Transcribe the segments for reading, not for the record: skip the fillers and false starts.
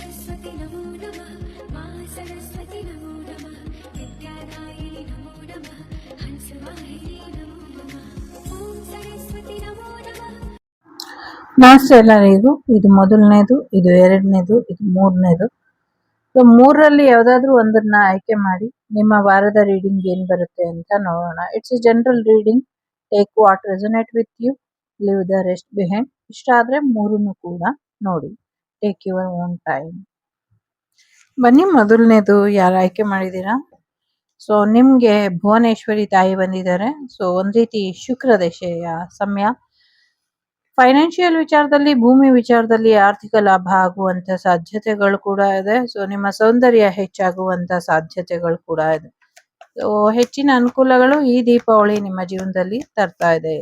सरस्वती नमो नमः मा सरस्वती नमो नमः विद्यादायिनि नमो नमः हंसवाहिनी नमो नमः ॐ सरस्वती नमो नमः. ನಮಸ್ತೆ ಎಲ್ಲರಿಗೂ. ಇದು ಮೊದಲನೇದು, ಇದು ಎರಡನೇದು, ಇದು ಮೂರನೇದು. ಸೊ ಮೂರರಲ್ಲಿ ಯಾವುದಾದ್ರೂ ಒಂದನ್ನ ಆಯ್ಕೆ ಮಾಡಿ ನಿಮ್ಮ ವಾರದ ರೀಡಿಂಗ್ ಏನ್ ಬರುತ್ತೆ ಅಂತ ನೋಡೋಣ. It's a general reading. Take what resonate with you, leave the rest behind. ಇಷ್ಟ ಆದ್ರೆ ಮೂರನ್ನು ಕೂಡ ನೋಡಿ. Take your own time. ಬನ್ನಿ, ಮೊದಲನೇದು ಯಾರು ಆಯ್ಕೆ ಮಾಡಿದೀರಾ? ಸೊ ನಿಮ್ಗೆ ಭುವನೇಶ್ವರಿ ತಾಯಿ ಬಂದಿದ್ದಾರೆ. ಸೊ ಒಂದ್ ರೀತಿ ಶುಕ್ರ ದಶೆಯ ಸಮಯ. ಫೈನಾನ್ಷಿಯಲ್ ವಿಚಾರದಲ್ಲಿ, ಭೂಮಿ ವಿಚಾರದಲ್ಲಿ ಆರ್ಥಿಕ ಲಾಭ ಆಗುವಂತ ಸಾಧ್ಯತೆಗಳು ಕೂಡ ಇದೆ. ಸೊ ನಿಮ್ಮ ಸೌಂದರ್ಯ ಹೆಚ್ಚಾಗುವಂತ ಸಾಧ್ಯತೆಗಳು ಕೂಡ ಇದೆ. ಸೊ ಹೆಚ್ಚಿನ ಅನುಕೂಲಗಳು ಈ ದೀಪಾವಳಿ ನಿಮ್ಮ ಜೀವನದಲ್ಲಿ ತರ್ತಾ ಇದೆ.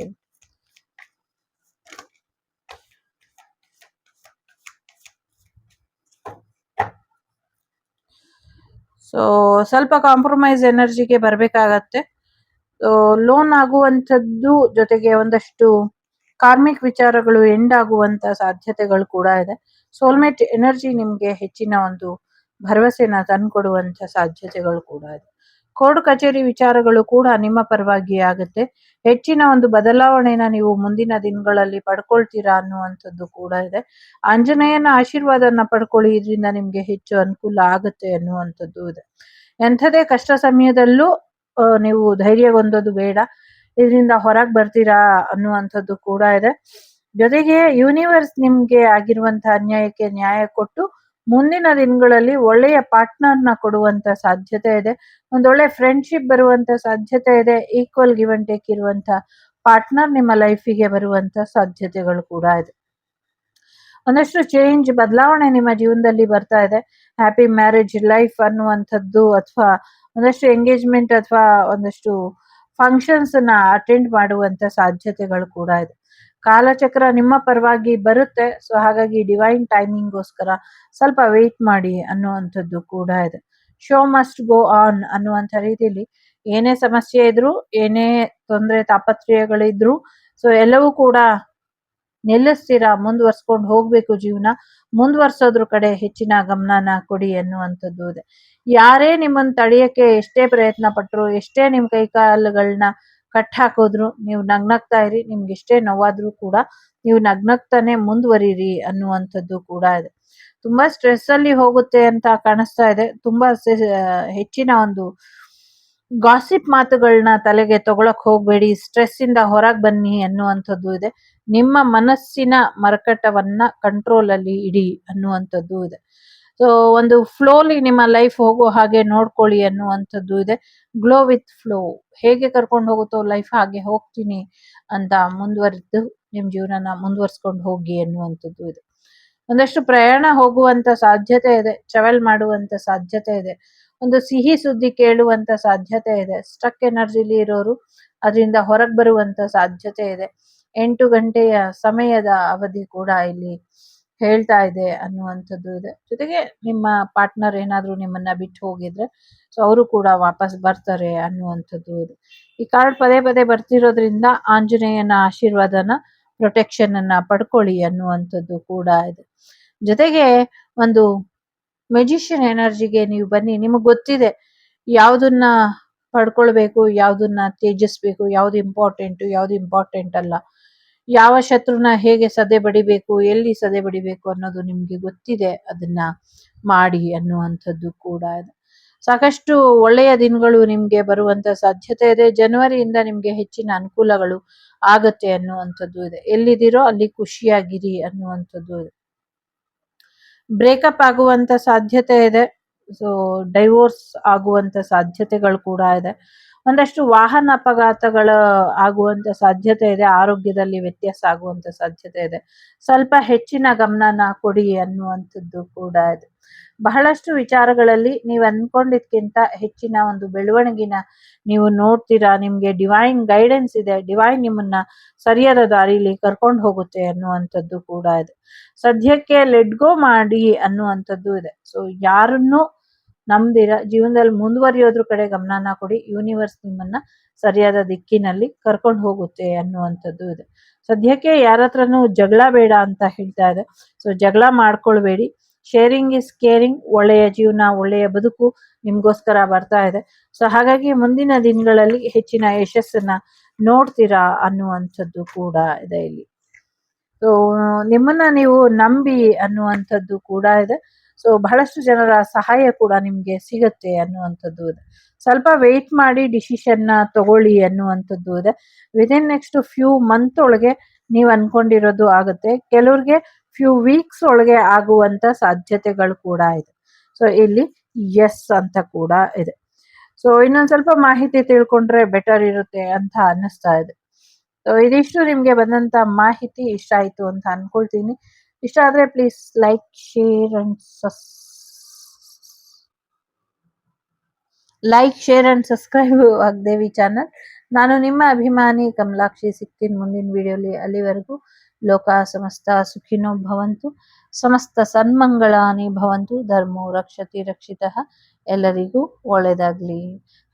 ಸೊ ಸ್ವಲ್ಪ ಕಾಂಪ್ರಮೈಸ್ ಎನರ್ಜಿಗೆ ಬರ್ಬೇಕಾಗತ್ತೆ. ಲೋನ್ ಆಗುವಂಥದ್ದು, ಜೊತೆಗೆ ಒಂದಷ್ಟು ಕಾರ್ಮಿಕ್ ವಿಚಾರಗಳು ಎಂಡ್ ಆಗುವಂತ ಸಾಧ್ಯತೆಗಳು ಕೂಡ ಇದೆ. ಸೋಲ್ಮೇಟ್ ಎನರ್ಜಿ ನಿಮ್ಗೆ ಹೆಚ್ಚಿನ ಒಂದು ಭರವಸೆನ ತಂದ್ಕೊಡುವಂತ ಸಾಧ್ಯತೆಗಳು ಕೂಡ ಇದೆ. ಕೋರ್ಟ್ ಕಚೇರಿ ವಿಚಾರಗಳು ಕೂಡ ನಿಮ್ಮ ಪರವಾಗಿ ಆಗುತ್ತೆ. ಹೆಚ್ಚಿನ ಒಂದು ಬದಲಾವಣೆನ ನೀವು ಮುಂದಿನ ದಿನಗಳಲ್ಲಿ ಪಡ್ಕೊಳ್ತೀರಾ ಅನ್ನುವಂಥದ್ದು ಕೂಡ ಇದೆ. ಆಂಜನೇಯನ ಆಶೀರ್ವಾದನ ಪಡ್ಕೊಳ್ಳಿ, ಇದರಿಂದ ನಿಮ್ಗೆ ಹೆಚ್ಚು ಅನುಕೂಲ ಆಗುತ್ತೆ ಅನ್ನುವಂಥದ್ದು ಇದೆ. ಎಂಥದೇ ಕಷ್ಟ ಸಮಯದಲ್ಲೂ ನೀವು ಧೈರ್ಯಗೊಂದೋದು ಬೇಡ, ಇದರಿಂದ ಹೊರಗೆ ಬರ್ತೀರಾ ಅನ್ನುವಂಥದ್ದು ಕೂಡ ಇದೆ. ಜೊತೆಗೆ ಯೂನಿವರ್ಸ್ ನಿಮ್ಗೆ ಆಗಿರುವಂತಹ ಅನ್ಯಾಯಕ್ಕೆ ನ್ಯಾಯ ಕೊಟ್ಟು ಮುಂದಿನ ದಿನಗಳಲ್ಲಿ ಒಳ್ಳೆಯ ಪಾರ್ಟ್ನರ್ನ ಕೊಡುವಂತ ಸಾಧ್ಯತೆ ಇದೆ. ಒಂದೊಳ್ಳೆ ಫ್ರೆಂಡ್ಶಿಪ್ ಬರುವಂತ ಸಾಧ್ಯತೆ ಇದೆ. ಈಕ್ವಲ್ ಗಿವ್ ಅಂಡ್ ಟೇಕ್ ಇರುವಂತ ಪಾರ್ಟ್ನರ್ ನಿಮ್ಮ ಲೈಫಿಗೆ ಬರುವಂತ ಸಾಧ್ಯತೆಗಳು ಕೂಡ ಇದೆ. ಒಂದಷ್ಟು ಚೇಂಜ್, ಬದಲಾವಣೆ ನಿಮ್ಮ ಜೀವನದಲ್ಲಿ ಬರ್ತಾ ಇದೆ. ಹ್ಯಾಪಿ ಮ್ಯಾರೇಜ್ ಲೈಫ್ ಅನ್ನುವಂಥದ್ದು, ಅಥವಾ ಒಂದಷ್ಟು ಎಂಗೇಜ್ಮೆಂಟ್ ಅಥವಾ ಒಂದಷ್ಟು ಫಂಕ್ಷನ್ಸ್ ನ ಅಟೆಂಡ್ ಮಾಡುವಂತ ಸಾಧ್ಯತೆಗಳು ಕೂಡ ಇದೆ. ಕಾಲಚಕ್ರ ನಿಮ್ಮ ಪರವಾಗಿ ಬರುತ್ತೆ. ಸೊ ಹಾಗಾಗಿ ಡಿವೈನ್ ಟೈಮಿಂಗ್ಗೋಸ್ಕರ ಸ್ವಲ್ಪ ವೇಟ್ ಮಾಡಿ ಅನ್ನುವಂಥದ್ದು ಕೂಡ ಇದೆ. ಶೋ ಮಸ್ಟ್ ಗೋ ಆನ್ ಅನ್ನುವಂಥ ರೀತಿಯಲ್ಲಿ ಏನೇ ಸಮಸ್ಯೆ ಇದ್ರು, ಏನೇ ತೊಂದರೆ ತಾಪತ್ರಯಗಳಿದ್ರು, ಸೊ ಎಲ್ಲವೂ ಕೂಡ ನಿಲ್ಲಿಸ್ತೀರಾ, ಮುಂದುವರ್ಸ್ಕೊಂಡು ಹೋಗ್ಬೇಕು. ಜೀವನ ಮುಂದುವರ್ಸೋದ್ರ ಕಡೆ ಹೆಚ್ಚಿನ ಗಮನನ ಕೊಡಿ ಅನ್ನುವಂಥದ್ದು ಇದೆ. ಯಾರೇ ನಿಮ್ಮನ್ನ ತಡೆಯಕ್ಕೆ ಎಷ್ಟೇ ಪ್ರಯತ್ನ ಪಟ್ರು, ಎಷ್ಟೇ ನಿಮ್ ಕೈ ಕಾಲುಗಳನ್ನ ಕಟ್ ಹಾಕೋದ್ರು, ನೀವು ನಗ್ನಗ್ತಾ ಇರಿ. ನಿಮ್ಗೆ ಎಷ್ಟೇ ನೋವಾದ್ರೂ ಕೂಡ ನೀವು ನಗ್ನಗ್ತಾನೆ ಮುಂದುವರಿರಿ ಅನ್ನುವಂಥದ್ದು ಕೂಡ ಇದೆ. ತುಂಬಾ ಸ್ಟ್ರೆಸ್ ಅಲ್ಲಿ ಹೋಗುತ್ತೆ ಅಂತ ಕಾಣಿಸ್ತಾ ಇದೆ. ತುಂಬಾ ಹೆಚ್ಚಿನ ಒಂದು ಗಾಸಿಪ್ ಮಾತುಗಳನ್ನ ತಲೆಗೆ ತಗೊಳಕ್ ಹೋಗ್ಬೇಡಿ. ಸ್ಟ್ರೆಸ್ ಇಂದ ಹೊರಗೆ ಬನ್ನಿ ಅನ್ನುವಂಥದ್ದು ಇದೆ. ನಿಮ್ಮ ಮನಸ್ಸಿನ ಮರಕಟವನ್ನ ಕಂಟ್ರೋಲ್ ಅಲ್ಲಿ ಇಡಿ ಅನ್ನುವಂಥದ್ದು ಇದೆ. ಸೊ ಒಂದು ಫ್ಲೋಲಿ ನಿಮ್ಮ ಲೈಫ್ ಹೋಗೋ ಹಾಗೆ ನೋಡ್ಕೊಳ್ಳಿ ಅನ್ನುವಂಥದ್ದು ಇದೆ. ಗ್ಲೋ ವಿತ್ ಫ್ಲೋ, ಹೇಗೆ ಕರ್ಕೊಂಡು ಹೋಗುತ್ತೋ ಲೈಫ್ ಹಾಗೆ ಹೋಗ್ತೀನಿ ಅಂತ ಮುಂದುವರೆದು ನಿಮ್ ಜೀವನನ ಮುಂದುವರ್ಸ್ಕೊಂಡು ಹೋಗಿ ಅನ್ನುವಂಥದ್ದು ಇದೆ. ಒಂದಷ್ಟು ಪ್ರಯಾಣ ಹೋಗುವಂತ ಸಾಧ್ಯತೆ ಇದೆ. ಟ್ರಾವೆಲ್ ಮಾಡುವಂತ ಸಾಧ್ಯತೆ ಇದೆ. ಒಂದು ಸಿಹಿ ಸುದ್ದಿ ಕೇಳುವಂತ ಸಾಧ್ಯತೆ ಇದೆ. ಸ್ಟಕ್ ಎನರ್ಜಿಲಿ ಇರೋರು ಅದರಿಂದ ಹೊರಗೆ ಬರುವಂತ ಸಾಧ್ಯತೆ ಇದೆ. 8 ಗಂಟೆಯ ಸಮಯದ ಅವಧಿ ಕೂಡ ಇಲ್ಲಿ ಹೇಳ್ತಾ ಇದೆ ಅನ್ನುವಂಥದ್ದು ಇದೆ. ಜೊತೆಗೆ ನಿಮ್ಮ ಪಾರ್ಟ್ನರ್ ಏನಾದ್ರೂ ನಿಮ್ಮನ್ನ ಬಿಟ್ಟು ಹೋಗಿದ್ರೆ, ಸೊ ಅವರು ಕೂಡ ವಾಪಸ್ ಬರ್ತಾರೆ ಅನ್ನುವಂಥದ್ದು ಇದೆ. ಈ ಕಾರ್ಡ್ ಪದೇ ಪದೇ ಬರ್ತಿರೋದ್ರಿಂದ ಆಂಜನೇಯನ ಆಶೀರ್ವಾದನ, ಪ್ರೊಟೆಕ್ಷನ್ ಅನ್ನ ಪಡ್ಕೊಳ್ಳಿ ಅನ್ನುವಂಥದ್ದು ಕೂಡ ಇದೆ. ಜೊತೆಗೆ ಒಂದು ಮೆಜಿಷಿಯನ್ ಎನರ್ಜಿಗೆ ನೀವು ಬನ್ನಿ. ನಿಮಗೆ ಗೊತ್ತಿದೆ ಯಾವ್ದನ್ನ ಪಡ್ಕೊಳ್ಬೇಕು, ಯಾವ್ದನ್ನ ತ್ಯಜಿಸ್ಬೇಕು, ಯಾವ್ದು ಇಂಪಾರ್ಟೆಂಟ್ ಅಲ್ಲ, ಯಾವ ಶತ್ರುನ ಹೇಗೆ ಸದೆ ಬಡಿಬೇಕು, ಎಲ್ಲಿ ಸದೆ ಬಡಿಬೇಕು ಅನ್ನೋದು ನಿಮ್ಗೆ ಗೊತ್ತಿದೆ. ಅದನ್ನ ಮಾಡಿ ಅನ್ನುವಂಥದ್ದು ಕೂಡ ಇದೆ. ಸಾಕಷ್ಟು ಒಳ್ಳೆಯ ದಿನಗಳು ನಿಮ್ಗೆ ಬರುವಂತ ಸಾಧ್ಯತೆ ಇದೆ. ಜನವರಿಯಿಂದ ನಿಮ್ಗೆ ಹೆಚ್ಚಿನ ಅನುಕೂಲಗಳು ಆಗತ್ತೆ ಅನ್ನುವಂಥದ್ದು ಇದೆ. ಎಲ್ಲಿದ್ದೀರೋ ಅಲ್ಲಿ ಖುಷಿಯಾಗಿರಿ ಅನ್ನುವಂಥದ್ದು ಇದೆ. ಬ್ರೇಕಪ್ ಆಗುವಂತ ಸಾಧ್ಯತೆ ಇದೆ. ಸೊ ಡೈವೋರ್ಸ್ ಆಗುವಂತ ಸಾಧ್ಯತೆಗಳು ಕೂಡ ಇದೆ. ಒಂದಷ್ಟು ವಾಹನ ಅಪಘಾತಗಳ ಆಗುವಂತ ಸಾಧ್ಯತೆ ಇದೆ. ಆರೋಗ್ಯದಲ್ಲಿ ವ್ಯತ್ಯಾಸ ಆಗುವಂತ ಸಾಧ್ಯತೆ ಇದೆ. ಸ್ವಲ್ಪ ಹೆಚ್ಚಿನ ಗಮನನ ಕೊಡಿ ಅನ್ನುವಂಥದ್ದು ಕೂಡ ಇದೆ. ಬಹಳಷ್ಟು ವಿಚಾರಗಳಲ್ಲಿ ನೀವು ಅನ್ಕೊಂಡಿದ್ಕಿಂತ ಹೆಚ್ಚಿನ ಒಂದು ಬೆಳವಣಿಗೆನ ನೀವು ನೋಡ್ತೀರಾ. ನಿಮ್ಗೆ ಡಿವೈನ್ ಗೈಡೆನ್ಸ್ ಇದೆ. ಡಿವೈನ್ ನಿಮ್ಮನ್ನ ಸರಿಯಾದ ದಾರಿಲಿ ಕರ್ಕೊಂಡು ಹೋಗುತ್ತೆ ಅನ್ನುವಂಥದ್ದು ಕೂಡ ಇದೆ. ಸದ್ಯಕ್ಕೆ ಲೆಟ್ ಗೋ ಮಾಡಿ ಅನ್ನುವಂಥದ್ದು ಇದೆ. ಸೊ ಯಾರನ್ನು ನಂಬ್ದಿರ ಜೀವನದಲ್ಲಿ ಮುಂದುವರಿಯೋದ್ರ ಕಡೆ ಗಮನನ ಕೊಡಿ. ಯೂನಿವರ್ಸ್ ನಿಮ್ಮನ್ನ ಸರಿಯಾದ ದಿಕ್ಕಿನಲ್ಲಿ ಕರ್ಕೊಂಡು ಹೋಗುತ್ತೆ ಅನ್ನುವಂಥದ್ದು ಇದೆ. ಸದ್ಯಕ್ಕೆ ಯಾರ ಹತ್ರನೂ ಜಗಳ ಬೇಡ ಅಂತ ಹೇಳ್ತಾ ಇದೆ. ಸೊ ಜಗಳ ಮಾಡ್ಕೊಳ್ಬೇಡಿ. ಶೇರಿಂಗ್ ಇಸ್ ಕೇರಿಂಗ್, ಒಳ್ಳೆಯ ಜೀವನ, ಒಳ್ಳೆಯ ಬದುಕು ನಿಮಗೋಸ್ಕರ ಬರ್ತಾ ಇದೆ. ಸೊ ಹಾಗಾಗಿ ಮುಂದಿನ ದಿನಗಳಲ್ಲಿ ಹೆಚ್ಚಿನ ಯಶಸ್ಸನ್ನ ನೋಡ್ತೀರಾ ಅನ್ನುವಂಥದ್ದು ಕೂಡ ಇದೆ ಇಲ್ಲಿ. ಸೊ ನಿಮ್ಮನ್ನ ನೀವು ನಂಬಿ ಅನ್ನುವಂಥದ್ದು ಕೂಡ ಇದೆ. ಸೊ ಬಹಳಷ್ಟು ಜನರ ಸಹಾಯ ಕೂಡ ನಿಮ್ಗೆ ಸಿಗತ್ತೆ ಅನ್ನುವಂಥದ್ದು ಇದೆ. ಸ್ವಲ್ಪ ವೆಯ್ಟ್ ಮಾಡಿ ಡಿಸಿಷನ್ನ ತಗೊಳ್ಳಿ ಅನ್ನುವಂಥದ್ದು ಇದೆ. ವಿದಿನ್ ನೆಕ್ಸ್ಟ್ ಫ್ಯೂ ಮಂತ್ ಒಳಗೆ ನೀವು ಅನ್ಕೊಂಡಿರೋದು ಆಗುತ್ತೆ. ಕೆಲವ್ರಿಗೆ ಫ್ಯೂ ವೀಕ್ಸ್ ಒಳಗೆ ಆಗುವಂತ ಸಾಧ್ಯತೆಗಳು ಕೂಡ ಇದೆ. ಸೊ ಇಲ್ಲಿ ಎಸ್ ಅಂತ ಕೂಡ ಇದೆ. ಸೊ ಇನ್ನೊಂದ್ ಸ್ವಲ್ಪ ಮಾಹಿತಿ ತಿಳ್ಕೊಂಡ್ರೆ ಬೆಟರ್ ಇರುತ್ತೆ ಅಂತ ಅನ್ನಿಸ್ತಾ ಇದೆ. ಸೊ ಇದಿಷ್ಟು ನಿಮ್ಗೆ ಬಂದಂತ ಮಾಹಿತಿ ಇಷ್ಟ ಆಯ್ತು ಅಂತ ಅನ್ಕೊಳ್ತೀನಿ. ಇಷ್ಟ ಆದ್ರೆ please like, share and subscribe Vagdevi channel. ನಾನು ನಿಮ್ಮ ಅಭಿಮಾನಿ ಕಮಲಾಕ್ಷಿ. ಸಿಗ್ತೀನಿ ಮುಂದಿನ ವಿಡಿಯೋಲಿ. ಅಲ್ಲಿವರೆಗೂ ಲೋಕ ಸಮಸ್ತ ಸುಖಿನೋ ಭವಂತು, ಸಮಸ್ತ ಸನ್ಮಂಗಳಾನಿ ಭವಂತು, ಧರ್ಮೋ ರಕ್ಷತಿ ರಕ್ಷಿತಃ. ಎಲ್ಲರಿಗೂ ಒಳ್ಳೇದಾಗ್ಲಿ.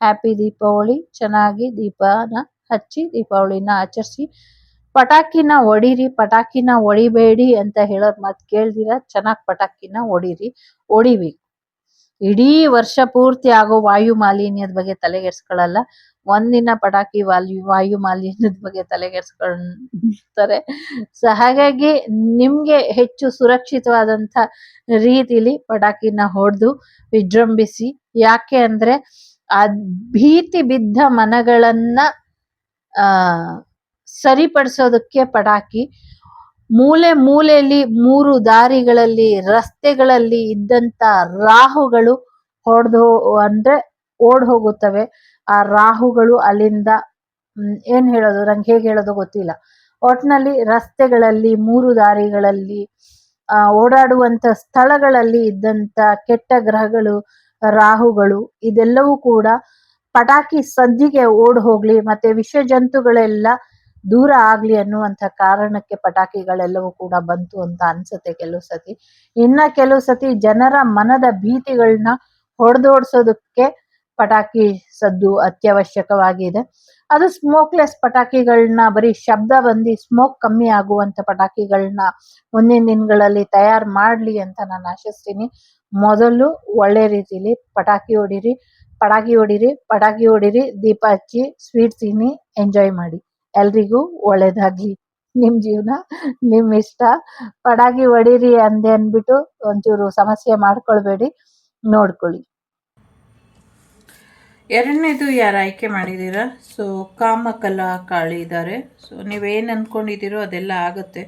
ಹ್ಯಾಪಿ ದೀಪಾವಳಿ. ಚೆನ್ನಾಗಿ ದೀಪನ ಹಚ್ಚಿ ದೀಪಾವಳಿನ ಆಚರಿಸಿ. ಪಟಾಕಿನ ಹೊಡೀರಿ, ಪಟಾಕಿನ ಹೊಡಿಬೇಡಿ ಅಂತ ಹೇಳೋದ್ ಮಾತು ಕೇಳ್ದಿರ ಚೆನ್ನಾಗಿ ಪಟಾಕಿನ ಹೊಡಿಬೇಕು. ಇಡೀ ವರ್ಷ ಪೂರ್ತಿ ಆಗೋ ವಾಯು ಮಾಲಿನ್ಯದ ಬಗ್ಗೆ ತಲೆಗೆಡ್ಸ್ಕೊಳ್ಳಲ್ಲ. ಒಂದಿನ ಪಟಾಕಿ ವಾಯು ಮಾಲಿನ್ಯದ ಬಗ್ಗೆ ತಲೆಗೆಡ್ಸ್ಕೊಳ್ತಾರೆ. ಸೊ ಹಾಗಾಗಿ ನಿಮ್ಗೆ ಹೆಚ್ಚು ಸುರಕ್ಷಿತವಾದಂತ ರೀತಿಲಿ ಪಟಾಕಿನ ಹೊಡೆದು ವಿಜೃಂಭಿಸಿ. ಯಾಕೆ ಅಂದ್ರೆ ಆ ಭೀತಿ ಬಿದ್ದ ಮನಗಳನ್ನ ಸರಿಪಡಿಸೋದಕ್ಕೆ ಪಟಾಕಿ. ಮೂಲೆ ಮೂಲೆಯಲ್ಲಿ 3 ದಾರಿಗಳಲ್ಲಿ ರಸ್ತೆಗಳಲ್ಲಿ ಇದ್ದಂತ ರಾಹುಗಳು ಅಂದ್ರೆ ಓಡ್ ಹೋಗುತ್ತವೆ. ಆ ರಾಹುಗಳು ಅಲ್ಲಿಂದ ಏನ್ ಹೇಳೋದು, ನಂಗೆ ಹೇಗೆ ಹೇಳೋದು ಗೊತ್ತಿಲ್ಲ. ಒಟ್ನಲ್ಲಿ ರಸ್ತೆಗಳಲ್ಲಿ 3 ದಾರಿಗಳಲ್ಲಿ ಓಡಾಡುವಂತ ಸ್ಥಳಗಳಲ್ಲಿ ಇದ್ದಂತ ಕೆಟ್ಟ ಗ್ರಹಗಳು, ರಾಹುಗಳು ಇದೆಲ್ಲವೂ ಕೂಡ ಪಟಾಕಿ ಸದ್ದಿಗೆ ಓಡ್ ಹೋಗ್ಲಿ, ಮತ್ತೆ ವಿಷ ಜಂತುಗಳೆಲ್ಲ ದೂರ ಆಗ್ಲಿ ಅನ್ನುವಂಥ ಕಾರಣಕ್ಕೆ ಪಟಾಕಿಗಳೆಲ್ಲವೂ ಕೂಡ ಬಂತು ಅಂತ ಅನ್ಸುತ್ತೆ ಕೆಲವು ಸತಿ. ಇನ್ನ ಕೆಲವು ಸತಿ ಜನರ ಮನದ ಭೀತಿಗಳನ್ನ ಹೊಡೆದೋಡ್ಸೋದಕ್ಕೆ ಪಟಾಕಿ ಸದ್ದು ಅತ್ಯವಶ್ಯಕವಾಗಿದೆ. ಅದು ಸ್ಮೋಕ್ಲೆಸ್ ಪಟಾಕಿಗಳನ್ನ, ಬರೀ ಶಬ್ದ ಬಂದು ಸ್ಮೋಕ್ ಕಮ್ಮಿ ಆಗುವಂತ ಪಟಾಕಿಗಳನ್ನ ಮುಂದಿನ ದಿನಗಳಲ್ಲಿ ತಯಾರು ಮಾಡ್ಲಿ ಅಂತ ನಾನು ಆಶಿಸ್ತೀನಿ. ಮೊದಲು ಒಳ್ಳೆ ರೀತಿಲಿ ಪಟಾಕಿ ಹೊಡಿರಿ, ದೀಪ ಹಚ್ಚಿ, ಸ್ವೀಟ್ ತಿನ್ನಿ, ಎಂಜಾಯ್ ಮಾಡಿ. ಎಲ್ರಿಗೂ ಒಳ್ಳೇದಾಗ್ಲಿ. ನಿಮ್ ಜೀವನ ನಿಮ್ ಇಷ್ಟ. ಪಟಾಕಿ ಹೊಡೀರಿ ಅಂದ್ಬಿಟ್ಟು ಒಂಚೂರು ಸಮಸ್ಯೆ ಮಾಡ್ಕೊಳ್ಬೇಡಿ, ನೋಡ್ಕೊಳ್ಳಿ. ಎರಡನೇದು ಯಾರು ಆಯ್ಕೆ ಮಾಡಿದ್ದೀರಾ? ಸೊ ಕಾಮಕಲಾ ಕಾಳಿ ಇದ್ದಾರೆ. ಸೊ ನೀವೇನು ಅಂದ್ಕೊಂಡಿದ್ದೀರೋ ಅದೆಲ್ಲ ಆಗುತ್ತೆ.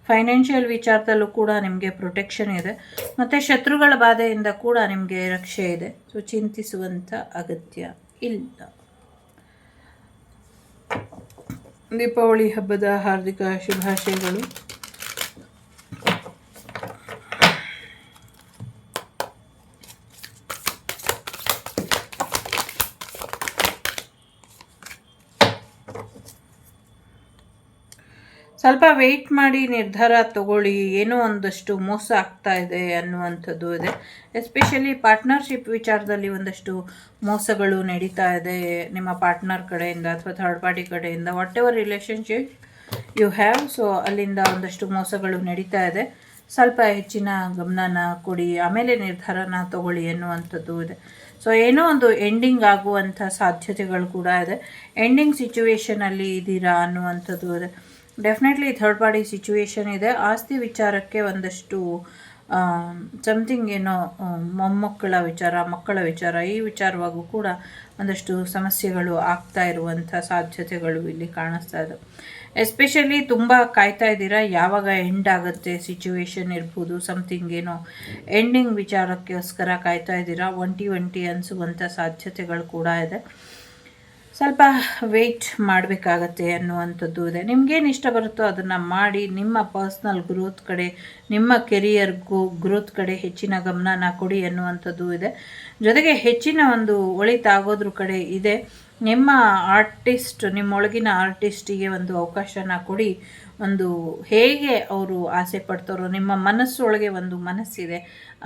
ಫೈನಾನ್ಷಿಯಲ್ ವಿಚಾರದಲ್ಲೂ ಕೂಡ ನಿಮಗೆ ಪ್ರೊಟೆಕ್ಷನ್ ಇದೆ, ಮತ್ತು ಶತ್ರುಗಳ ಬಾಧೆಯಿಂದ ಕೂಡ ನಿಮಗೆ ರಕ್ಷೆ ಇದೆ. ಸೊ ಚಿಂತಿಸುವಂಥ ಅಗತ್ಯ ಇಲ್ಲ. ದೀಪಾವಳಿ ಹಬ್ಬದ ಹಾರ್ದಿಕ ಶುಭಾಶಯಗಳು. ಸ್ವಲ್ಪ ವೆಯ್ಟ್ ಮಾಡಿ ನಿರ್ಧಾರ ತಗೊಳ್ಳಿ. ಏನೋ ಒಂದಷ್ಟು ಮೋಸ ಆಗ್ತಾ ಇದೆ ಅನ್ನುವಂಥದ್ದು ಇದೆ. ಎಸ್ಪೆಷಲಿ ಪಾರ್ಟ್ನರ್ಶಿಪ್ ವಿಚಾರದಲ್ಲಿ ಒಂದಷ್ಟು ಮೋಸಗಳು ನಡೀತಾ ಇದೆ ನಿಮ್ಮ ಪಾರ್ಟ್ನರ್ ಕಡೆಯಿಂದ ಅಥವಾ ಥರ್ಡ್ ಪಾರ್ಟಿ ಕಡೆಯಿಂದ, whatever relationship you have. So ಅಲ್ಲಿಂದ ಒಂದಷ್ಟು ಮೋಸಗಳು ನಡೀತಾ ಇದೆ. ಸ್ವಲ್ಪ ಹೆಚ್ಚಿನ ಗಮನನ ಕೊಡಿ, ಆಮೇಲೆ ನಿರ್ಧಾರನ ತಗೊಳ್ಳಿ ಅನ್ನುವಂಥದ್ದು ಇದೆ. ಸೊ ಏನೋ ಒಂದು ಎಂಡಿಂಗ್ ಆಗುವಂಥ ಸಾಧ್ಯತೆಗಳು ಕೂಡ ಇದೆ. ಎಂಡಿಂಗ್ ಸಿಚುವೇಶನಲ್ಲಿ ಇದ್ದೀರಾ ಅನ್ನುವಂಥದ್ದು ಇದೆ. ಡೆಫಿನೆಟ್ಲಿ ಥರ್ಡ್ ಪಾರ್ಟಿ ಸಿಚುವೇಶನ್ ಇದೆ. ಆಸ್ತಿ ವಿಚಾರಕ್ಕೆ ಒಂದಷ್ಟು ಸಮಥಿಂಗ್ ಏನೋ ಮಕ್ಕಳ ವಿಚಾರ, ಈ ವಿಚಾರವಾಗೂ ಕೂಡ ಒಂದಷ್ಟು ಸಮಸ್ಯೆಗಳು ಆಗ್ತಾ ಇರುವಂಥ ಸಾಧ್ಯತೆಗಳು ಇಲ್ಲಿ ಕಾಣಿಸ್ತಾ ಇದೆ. ಎಸ್ಪೆಷಲಿ ತುಂಬ ಕಾಯ್ತಾ ಇದ್ದೀರಾ, ಯಾವಾಗ ಎಂಡ್ ಆಗುತ್ತೆ ಸಿಚುವೇಶನ್ ಇರ್ಬೋದು. ಸಮಥಿಂಗ್ ಏನೋ ಎಂಡಿಂಗ್ ವಿಚಾರಕ್ಕೋಸ್ಕರ ಕಾಯ್ತಾ ಇದ್ದೀರಾ. ಒಂಟಿ ಅನಿಸುವಂಥ ಸಾಧ್ಯತೆಗಳು ಕೂಡ ಇದೆ. ಸ್ವಲ್ಪ ವೆಯ್ಟ್ ಮಾಡಬೇಕಾಗತ್ತೆ ಅನ್ನುವಂಥದ್ದು ಇದೆ. ನಿಮಗೇನು ಇಷ್ಟ ಬರುತ್ತೋ ಅದನ್ನು ಮಾಡಿ. ನಿಮ್ಮ ಪರ್ಸ್ನಲ್ ಗ್ರೋತ್ ಕಡೆ, ನಿಮ್ಮ ಕೆರಿಯರ್ ಗ್ರೋತ್ ಕಡೆ ಹೆಚ್ಚಿನ ಗಮನನ ಕೊಡಿ ಅನ್ನುವಂಥದ್ದು ಇದೆ. ಜೊತೆಗೆ ಹೆಚ್ಚಿನ ಒಂದು ಒಳಿತಾಗೋದ್ರ ಕಡೆ ಇದೆ. ನಿಮ್ಮೊಳಗಿನ ಆರ್ಟಿಸ್ಟಿಗೆ ಒಂದು ಅವಕಾಶನ ಕೊಡಿ. ಒಂದು ಹೇಗೆ ಅವರು ಆಸೆ ಪಡ್ತಾರೋ, ನಿಮ್ಮ ಮನಸ್ಸೊಳಗೆ ಒಂದು ಮನಸ್ಸಿದೆ,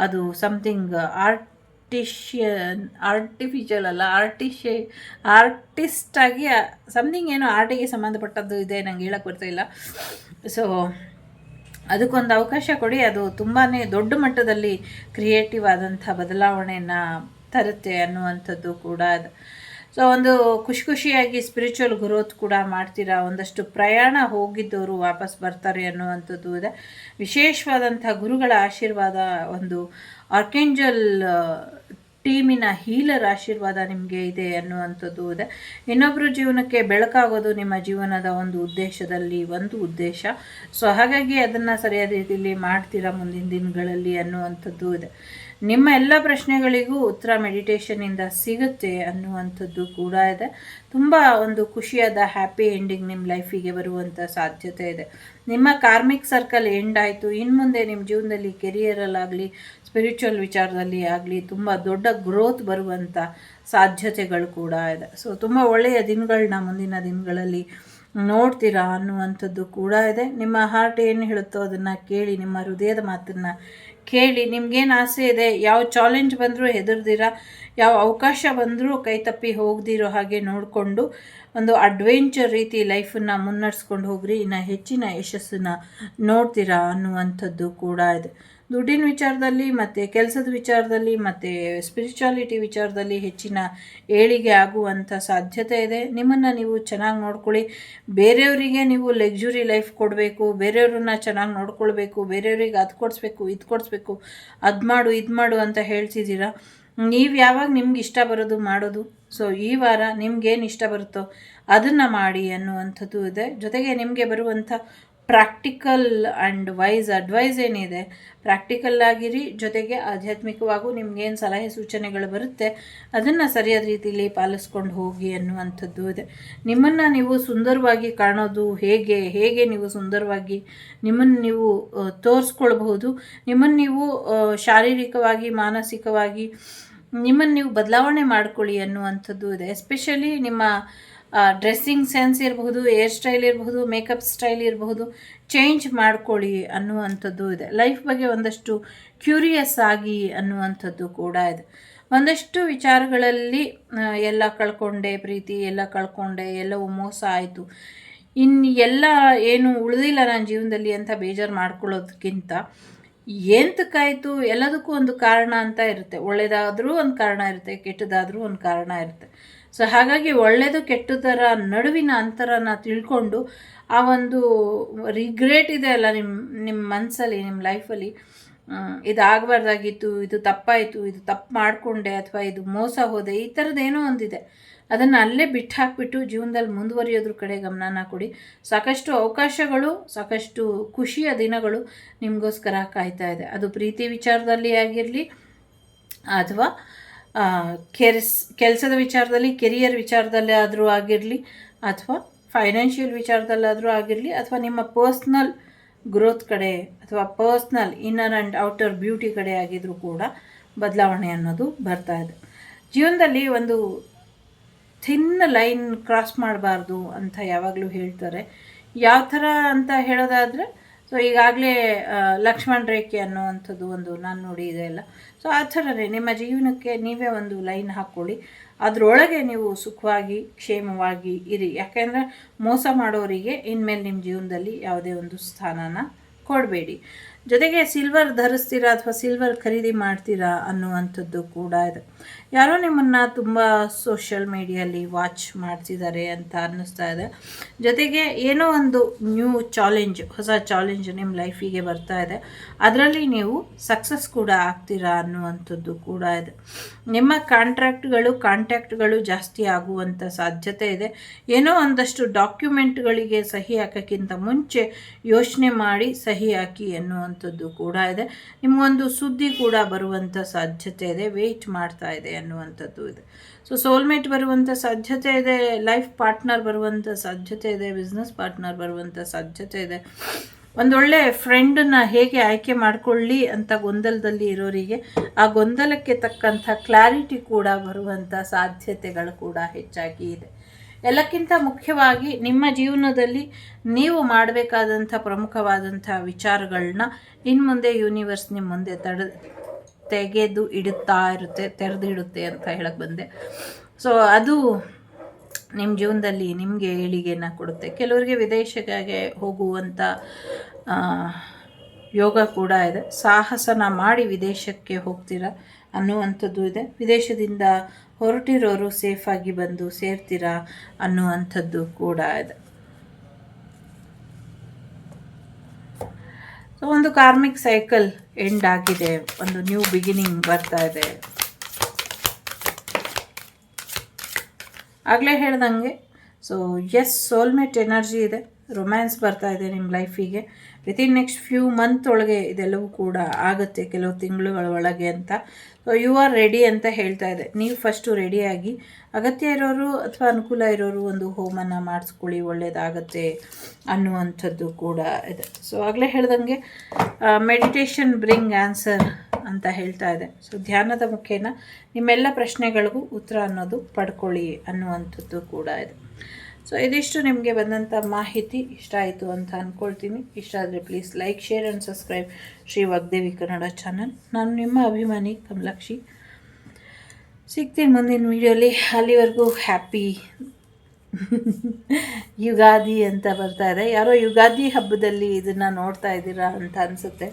ಅದು ಸಮಥಿಂಗ್ ಆರ್ಟಿಫಿಷಿಯಲ್ ಅಲ್ಲ, ಆರ್ಟಿಸ್ಟ್ ಆಗಿ ಸಮಥಿಂಗ್ ಏನೋ ಆರ್ಟಿಗೆ ಸಂಬಂಧಪಟ್ಟದ್ದು ಇದೆ, ನಂಗೆ ಹೇಳಕ್ಕೆ ಬರ್ತಾಯಿಲ್ಲ. ಸೊ ಅದಕ್ಕೊಂದು ಅವಕಾಶ ಕೊಡಿ. ಅದು ತುಂಬಾ ದೊಡ್ಡ ಮಟ್ಟದಲ್ಲಿ ಕ್ರಿಯೇಟಿವ್ ಆದಂಥ ಬದಲಾವಣೆಯನ್ನು ತರುತ್ತೆ ಅನ್ನುವಂಥದ್ದು ಕೂಡ ಅದು. ಸೊ ಒಂದು ಖುಷಿಯಾಗಿ ಸ್ಪಿರಿಚುವಲ್ ಗ್ರೋತ್ ಕೂಡ ಮಾಡ್ತೀರಾ. ಒಂದಷ್ಟು ಪ್ರಯಾಣ ಹೋಗಿದ್ದವರು ವಾಪಸ್ ಬರ್ತಾರೆ ಅನ್ನುವಂಥದ್ದು ಇದೆ. ವಿಶೇಷವಾದಂಥ ಗುರುಗಳ ಆಶೀರ್ವಾದ, ಒಂದು ಆರ್ಕೆಂಜಲ್ ಟೀಮಿನ ಹೀಲರ್ ಆಶೀರ್ವಾದ ನಿಮಗೆ ಇದೆ ಅನ್ನುವಂಥದ್ದು ಇದೆ. ಇನ್ನೊಬ್ಬರ ಜೀವನಕ್ಕೆ ಬೆಳಕಾಗೋದು ನಿಮ್ಮ ಜೀವನದ ಒಂದು ಉದ್ದೇಶದಲ್ಲಿ ಒಂದು ಉದ್ದೇಶ. ಸೊ ಹಾಗಾಗಿ ಅದನ್ನು ಸರಿಯಾದ ರೀತಿಯಲ್ಲಿ ಮಾಡ್ತೀರಾ ಮುಂದಿನ ದಿನಗಳಲ್ಲಿ ಅನ್ನುವಂಥದ್ದು ಇದೆ. ನಿಮ್ಮ ಎಲ್ಲ ಪ್ರಶ್ನೆಗಳಿಗೂ ಉತ್ತರ ಮೆಡಿಟೇಷನಿಂದ ಸಿಗುತ್ತೆ ಅನ್ನುವಂಥದ್ದು ಕೂಡ ಇದೆ. ತುಂಬ ಒಂದು ಖುಷಿಯಾದ ಹ್ಯಾಪಿ ಎಂಡಿಂಗ್ ನಿಮ್ಮ ಲೈಫಿಗೆ ಬರುವಂಥ ಸಾಧ್ಯತೆ ಇದೆ. ನಿಮ್ಮ ಕಾರ್ಮಿಕ್ ಸರ್ಕಲ್ ಎಂಡ್ ಆಯಿತು. ಇನ್ನು ಮುಂದೆ ನಿಮ್ಮ ಜೀವನದಲ್ಲಿ ಕೆರಿಯರಲ್ಲಾಗಲಿ ಸ್ಪಿರಿಚುವಲ್ ವಿಚಾರದಲ್ಲಿ ಆಗಲಿ ತುಂಬ ದೊಡ್ಡ ಗ್ರೋತ್ ಬರುವಂಥ ಸಾಧ್ಯತೆಗಳು ಕೂಡ ಇದೆ. ಸೊ ತುಂಬ ಒಳ್ಳೆಯ ದಿನಗಳನ್ನ ಮುಂದಿನ ದಿನಗಳಲ್ಲಿ ನೋಡ್ತೀರಾ ಅನ್ನುವಂಥದ್ದು ಕೂಡ ಇದೆ. ನಿಮ್ಮ ಹಾರ್ಟ್ ಏನು ಹೇಳುತ್ತೋ ಅದನ್ನು ಕೇಳಿ, ನಿಮ್ಮ ಹೃದಯದ ಮಾತನ್ನು ಕೇಳಿ. ನಿಮ್ಗೇನು ಆಸೆ ಇದೆ, ಯಾವ ಚಾಲೆಂಜ್ ಬಂದರೂ ಹೆದರ್ದಿರ, ಯಾವ ಅವಕಾಶ ಬಂದರೂ ಕೈ ತಪ್ಪಿ ಹೋಗದಿರೋ ಹಾಗೆ ನೋಡಿಕೊಂಡು ಒಂದು ಅಡ್ವೆಂಚರ್ ರೀತಿ ಲೈಫನ್ನು ಮುನ್ನಡೆಸ್ಕೊಂಡು ಹೋಗ್ರಿ. ಇನ್ನು ಹೆಚ್ಚಿನ ಯಶಸ್ಸನ್ನು ನೋಡ್ತೀರಾ ಅನ್ನುವಂಥದ್ದು ಕೂಡ ಇದೆ. ದುಡ್ಡಿನ ವಿಚಾರದಲ್ಲಿ ಮತ್ತು ಕೆಲಸದ ವಿಚಾರದಲ್ಲಿ ಮತ್ತು ಸ್ಪಿರಿಚುವಾಲಿಟಿ ವಿಚಾರದಲ್ಲಿ ಹೆಚ್ಚಿನ ಏಳಿಗೆ ಆಗುವಂಥ ಸಾಧ್ಯತೆ ಇದೆ. ನಿಮ್ಮನ್ನು ನೀವು ಚೆನ್ನಾಗಿ ನೋಡ್ಕೊಳ್ಳಿ. ಬೇರೆಯವರಿಗೆ ನೀವು ಲಕ್ಸುರಿ ಲೈಫ್ ಕೊಡಬೇಕು, ಬೇರೆಯವ್ರನ್ನ ಚೆನ್ನಾಗಿ ನೋಡ್ಕೊಳ್ಬೇಕು, ಬೇರೆಯವ್ರಿಗೆ ಅದು ಕೊಡಿಸ್ಬೇಕು, ಇದು ಕೊಡಿಸ್ಬೇಕು, ಅದು ಮಾಡು ಇದು ಮಾಡು ಅಂತ ಹೇಳ್ತಿದ್ದೀರಾ. ನೀವು ಯಾವಾಗ ನಿಮ್ಗೆ ಇಷ್ಟ ಬರೋದು ಮಾಡೋದು. ಸೊ ಈ ವಾರ ನಿಮ್ಗೇನು ಇಷ್ಟ ಬರುತ್ತೋ ಅದನ್ನು ಮಾಡಿ ಅನ್ನುವಂಥದ್ದು ಇದೆ. ಜೊತೆಗೆ ನಿಮಗೆ ಬರುವಂಥ ಪ್ರಾಕ್ಟಿಕಲ್ ಆ್ಯಂಡ್ ವೈಸ್ ಅಡ್ವೈಸ್ ಏನಿದೆ, ಪ್ರಾಕ್ಟಿಕಲ್ ಆಗಿರಿ. ಜೊತೆಗೆ ಆಧ್ಯಾತ್ಮಿಕವಾಗೂ ನಿಮಗೇನು ಸಲಹೆ ಸೂಚನೆಗಳು ಬರುತ್ತೆ ಅದನ್ನು ಸರಿಯಾದ ರೀತಿಯಲ್ಲಿ ಪಾಲಿಸ್ಕೊಂಡು ಹೋಗಿ ಅನ್ನುವಂಥದ್ದು ಇದೆ. ನಿಮ್ಮನ್ನು ನೀವು ಸುಂದರವಾಗಿ ಕಾಣೋದು ಹೇಗೆ ನೀವು ಸುಂದರವಾಗಿ ನಿಮ್ಮನ್ನು ನೀವು ತೋರಿಸ್ಕೊಳ್ಬಹುದು, ನಿಮ್ಮನ್ನು ನೀವು ಶಾರೀರಿಕವಾಗಿ ಮಾನಸಿಕವಾಗಿ ನಿಮ್ಮನ್ನು ನೀವು ಬದಲಾವಣೆ ಮಾಡ್ಕೊಳ್ಳಿ ಅನ್ನುವಂಥದ್ದು ಇದೆ. ಎಸ್ಪೆಷಲಿ ನಿಮ್ಮ ಡ್ರೆಸ್ಸಿಂಗ್ ಸೆನ್ಸ್ ಇರಬಹುದು, ಏರ್ ಸ್ಟೈಲ್ ಇರಬಹುದು, ಮೇಕಪ್ ಸ್ಟೈಲ್ ಇರಬಹುದು, ಚೇಂಜ್ ಮಾಡ್ಕೊಳ್ಳಿ ಅನ್ನುವಂಥದ್ದು ಇದೆ. ಲೈಫ್ ಬಗ್ಗೆ ಒಂದಷ್ಟು ಕ್ಯೂರಿಯಸ್ ಆಗಿ ಅನ್ನುವಂಥದ್ದು ಕೂಡ ಇದೆ. ಒಂದಷ್ಟು ವಿಚಾರಗಳಲ್ಲಿ ಎಲ್ಲ ಕಳ್ಕೊಂಡೆ, ಪ್ರೀತಿ ಎಲ್ಲ ಕಳ್ಕೊಂಡೆ, ಎಲ್ಲವೂ ಮೋಸ ಆಯಿತು, ಇನ್ನು ಎಲ್ಲ ಏನು ಉಳಿದಿಲ್ಲ ನನ್ನ ಜೀವನದಲ್ಲಿ ಅಂತ ಬೇಜಾರು ಮಾಡ್ಕೊಳ್ಳೋದಕ್ಕಿಂತ ಎಂತಕ್ಕಾಯಿತು ಎಲ್ಲದಕ್ಕೂ ಒಂದು ಕಾರಣ ಅಂತ ಇರುತ್ತೆ. ಒಳ್ಳೆಯದಾದರೂ ಒಂದು ಕಾರಣ ಇರುತ್ತೆ, ಕೆಟ್ಟದಾದರೂ ಒಂದು ಕಾರಣ ಇರುತ್ತೆ. ಸೊ ಹಾಗಾಗಿ ಒಳ್ಳೆಯದು ಕೆಟ್ಟದರ ನಡುವಿನ ಅಂತರನ ತಿಳ್ಕೊಂಡು ಆ ಒಂದು ರಿಗ್ರೆಟ್ ಇದೆ ಅಲ್ಲ ನಿಮ್ಮ ಮನಸ್ಸಲ್ಲಿ, ನಿಮ್ಮ ಲೈಫಲ್ಲಿ, ಇದು ಆಗಬಾರ್ದಾಗಿತ್ತು, ಇದು ತಪ್ಪಾಯಿತು, ಇದು ತಪ್ಪು ಮಾಡಿಕೊಂಡೆ, ಅಥವಾ ಇದು ಮೋಸ ಹೋದೆ, ಈ ಥರದ್ದೇನೋ ಒಂದಿದೆ, ಅದನ್ನು ಅಲ್ಲೇ ಬಿಟ್ಟು ಹಾಕಿಬಿಟ್ಟು ಜೀವನದಲ್ಲಿ ಮುಂದುವರಿಯೋದ್ರ ಕಡೆ ಗಮನನ ಕೊಡಿ. ಸಾಕಷ್ಟು ಅವಕಾಶಗಳು, ಸಾಕಷ್ಟು ಖುಷಿಯ ದಿನಗಳು ನಿಮಗೋಸ್ಕರ ಕಾಯ್ತಾ ಇದೆ. ಅದು ಪ್ರೀತಿ ವಿಚಾರದಲ್ಲಿ ಆಗಿರಲಿ, ಅಥವಾ ಕೆಲಸದ ವಿಚಾರದಲ್ಲಿ, ಕೆರಿಯರ್ ವಿಚಾರದಲ್ಲಿ ಆದರೂ ಆಗಿರಲಿ, ಅಥವಾ ಫೈನಾನ್ಷಿಯಲ್ ವಿಚಾರದಲ್ಲಾದರೂ ಆಗಿರಲಿ, ಅಥವಾ ನಿಮ್ಮ ಪರ್ಸ್ನಲ್ ಗ್ರೋತ್ ಕಡೆ, ಅಥವಾ personal inner and outer beauty ಕಡೆ ಆಗಿದ್ರೂ ಕೂಡ ಬದಲಾವಣೆ ಅನ್ನೋದು ಬರ್ತಾ ಇದೆ. ಜೀವನದಲ್ಲಿ ಒಂದು ಥಿನ್ ಲೈನ್ ಕ್ರಾಸ್ ಮಾಡಬಾರ್ದು ಅಂತ ಯಾವಾಗಲೂ ಹೇಳ್ತಾರೆ. ಯಾವ ಥರ ಅಂತ ಹೇಳೋದಾದರೆ, ಸೊ ಈಗಾಗಲೇ ಲಕ್ಷ್ಮಣ ರೇಖೆ ಅನ್ನುವಂಥದ್ದು ಒಂದು ನಾನು ನೋಡಿ ಇದೆ ಅಲ್ಲ. ಸೊ ಆ ಥರನೇ ನಿಮ್ಮ ಜೀವನಕ್ಕೆ ನೀವೇ ಒಂದು ಲೈನ್ ಹಾಕ್ಕೊಳ್ಳಿ. ಅದರೊಳಗೆ ನೀವು ಸುಖವಾಗಿ ಕ್ಷೇಮವಾಗಿ ಇರಿ. ಯಾಕೆಂದರೆ ಮೋಸ ಮಾಡೋರಿಗೆ ಇನ್ಮೇಲೆ ನಿಮ್ಮ ಜೀವನದಲ್ಲಿ ಯಾವುದೇ ಒಂದು ಸ್ಥಾನನ ಕೊಡಬೇಡಿ. ಜೊತೆಗೆ ಸಿಲ್ವರ್ ಧರಿಸ್ತೀರಾ ಅಥವಾ ಸಿಲ್ವರ್ ಖರೀದಿ ಮಾಡ್ತೀರಾ ಅನ್ನುವಂಥದ್ದು ಕೂಡ ಇದೆ. ಯಾರೋ ನಿಮ್ಮನ್ನು ತುಂಬ ಸೋಷಿಯಲ್ ಮೀಡಿಯಲ್ಲಿ ವಾಚ್ ಮಾಡ್ತಿದ್ದಾರೆ ಅಂತ ಅನ್ನಿಸ್ತಾ ಇದೆ. ಜೊತೆಗೆ ಏನೋ ಒಂದು ನ್ಯೂ ಚಾಲೆಂಜ್, ಹೊಸ ಚಾಲೆಂಜ್ ನಿಮ್ಮ ಲೈಫಿಗೆ ಬರ್ತಾ ಇದೆ. ಅದರಲ್ಲಿ ನೀವು ಸಕ್ಸಸ್ ಕೂಡ ಆಗ್ತೀರಾ ಅನ್ನುವಂಥದ್ದು ಕೂಡ ಇದೆ. ನಿಮ್ಮ ಕಾಂಟ್ಯಾಕ್ಟ್ಗಳು ಜಾಸ್ತಿ ಆಗುವಂಥ ಸಾಧ್ಯತೆ ಇದೆ. ಏನೋ ಒಂದಷ್ಟು ಡಾಕ್ಯುಮೆಂಟ್ಗಳಿಗೆ ಸಹಿ ಹಾಕೋಕ್ಕಿಂತ ಮುಂಚೆ ಯೋಚನೆ ಮಾಡಿ ಸಹಿ ಹಾಕಿ ಅನ್ನುವಂಥದ್ದು ಕೂಡ ಇದೆ. ನಿಮಗೊಂದು ಸುದ್ದಿ ಕೂಡ ಬರುವಂಥ ಸಾಧ್ಯತೆ ಇದೆ. ವೆಯ್ಟ್ ಮಾಡ್ತಾ ಇದೆ ಅನ್ನುವಂಥದ್ದು ಇದೆ. ಸೊ ಸೋಲ್ಮೇಟ್ ಬರುವಂಥ ಸಾಧ್ಯತೆ ಇದೆ, ಲೈಫ್ ಪಾರ್ಟ್ನರ್ ಬರುವಂಥ ಸಾಧ್ಯತೆ ಇದೆ, ಬಿಸ್ನೆಸ್ ಪಾರ್ಟ್ನರ್ ಬರುವಂಥ ಸಾಧ್ಯತೆ ಇದೆ. ಒಂದೊಳ್ಳೆ ಫ್ರೆಂಡನ್ನು ಹೇಗೆ ಆಯ್ಕೆ ಮಾಡಿಕೊಳ್ಳಿ ಅಂತ ಗೊಂದಲದಲ್ಲಿ ಇರೋರಿಗೆ ಆ ಗೊಂದಲಕ್ಕೆ ತಕ್ಕಂಥ ಕ್ಲಾರಿಟಿ ಕೂಡ ಬರುವಂಥ ಸಾಧ್ಯತೆಗಳು ಕೂಡ ಹೆಚ್ಚಾಗಿ ಇದೆ. ಎಲ್ಲಕ್ಕಿಂತ ಮುಖ್ಯವಾಗಿ ನಿಮ್ಮ ಜೀವನದಲ್ಲಿ ನೀವು ಮಾಡಬೇಕಾದಂಥ ಪ್ರಮುಖವಾದಂಥ ವಿಚಾರಗಳನ್ನ ಇನ್ನು ಮುಂದೆ ಯೂನಿವರ್ಸ್ ನಿಮ್ಮ ಮುಂದೆ ತೆಗೆದು ತೆರೆದಿಡುತ್ತೆ ಅಂತ ಹೇಳಕ್ಕೆ ಬಂದೆ. ಸೊ ಅದು ನಿಮ್ಮ ಜೀವನದಲ್ಲಿ ನಿಮಗೆ ಏಳಿಗೆಯನ್ನು ಕೊಡುತ್ತೆ. ಕೆಲವರಿಗೆ ವಿದೇಶಕ್ಕೆ ಹೋಗುವಂಥ ಯೋಗ ಕೂಡ ಇದೆ. ಸಾಹಸನ ಮಾಡಿ ವಿದೇಶಕ್ಕೆ ಹೋಗ್ತೀರಾ ಅನ್ನುವಂಥದ್ದು ಇದೆ. ವಿದೇಶದಿಂದ ಹೊರಟಿರೋರು ಸೇಫಾಗಿ ಬಂದು ಸೇರ್ತೀರಾ ಅನ್ನುವಂಥದ್ದು ಕೂಡ ಇದೆ. ಸೊ ಒಂದು ಕಾರ್ಮಿಕ್ ಸೈಕಲ್ ಎಂಡ್ ಆಗಿದೆ, ಒಂದು ನ್ಯೂ ಬಿಗಿನಿಂಗ್ ಬರ್ತಾ ಇದೆ. ಆಗಲೇ ಹೇಳ್ದಂಗೆ ಸೊ ಎಸ್, ಸೋಲ್ಮೇಟ್ ಎನರ್ಜಿ ಇದೆ, ರೊಮ್ಯಾನ್ಸ್ ಬರ್ತಾ ಇದೆ ನಿಮ್ಮ ಲೈಫಿಗೆ. ವಿತಿನ್ ನೆಕ್ಸ್ಟ್ ಫ್ಯೂ ಮಂತ್ ಒಳಗೆ ಇದೆಲ್ಲವೂ ಕೂಡ ಆಗುತ್ತೆ, ಕೆಲವು ತಿಂಗಳುಗಳ ಒಳಗೆ ಅಂತ. ಸೊ ಯು ಆರ್ ರೆಡಿ ಅಂತ ಹೇಳ್ತಾ ಇದೆ. ನೀವು ಫಸ್ಟು ರೆಡಿಯಾಗಿ, ಅಗತ್ಯ ಇರೋರು ಅಥವಾ ಅನುಕೂಲ ಇರೋರು ಒಂದು ಹೋಮನ ಮಾಡಿಸ್ಕೊಳ್ಳಿ, ಒಳ್ಳೆಯದಾಗತ್ತೆ ಅನ್ನುವಂಥದ್ದು ಕೂಡ ಇದೆ. ಸೊ ಆಗಲೇ ಹೇಳ್ದಂಗೆ ಮೆಡಿಟೇಷನ್ ಬ್ರಿಂಗ್ ಆನ್ಸರ್ ಅಂತ ಹೇಳ್ತಾ ಇದೆ. ಸೊ ಧ್ಯಾನದ ಮುಖೇನ ನಿಮ್ಮೆಲ್ಲ ಪ್ರಶ್ನೆಗಳಿಗೂ ಉತ್ತರ ಅನ್ನೋದು ಪಡ್ಕೊಳ್ಳಿ ಅನ್ನುವಂಥದ್ದು ಕೂಡ ಇದೆ. ಸೊ ಇದಿಷ್ಟು ನಿಮಗೆ ಬಂದಂಥ ಮಾಹಿತಿ ಇಷ್ಟ ಆಯಿತು ಅಂತ ಅಂದ್ಕೊಳ್ತೀನಿ. ಇಷ್ಟ ಆದರೆ please like, share and subscribe Shri Vagdevi Kannada channel. ನಾನು ನಿಮ್ಮ ಅಭಿಮಾನಿ ಕಮಲಾಕ್ಷಿ. ಸಿಗ್ತೀನಿ ಮುಂದಿನ ವೀಡಿಯೋಲಿ. ಅಲ್ಲಿವರೆಗೂ ಹ್ಯಾಪಿ ಯುಗಾದಿ ಅಂತ ಬರ್ತಾ ಇದೆ. ಯಾರೋ ಯುಗಾದಿ ಹಬ್ಬದಲ್ಲಿ ಇದನ್ನು ನೋಡ್ತಾ ಇದ್ದೀರಾ ಅಂತ ಅನಿಸುತ್ತೆ.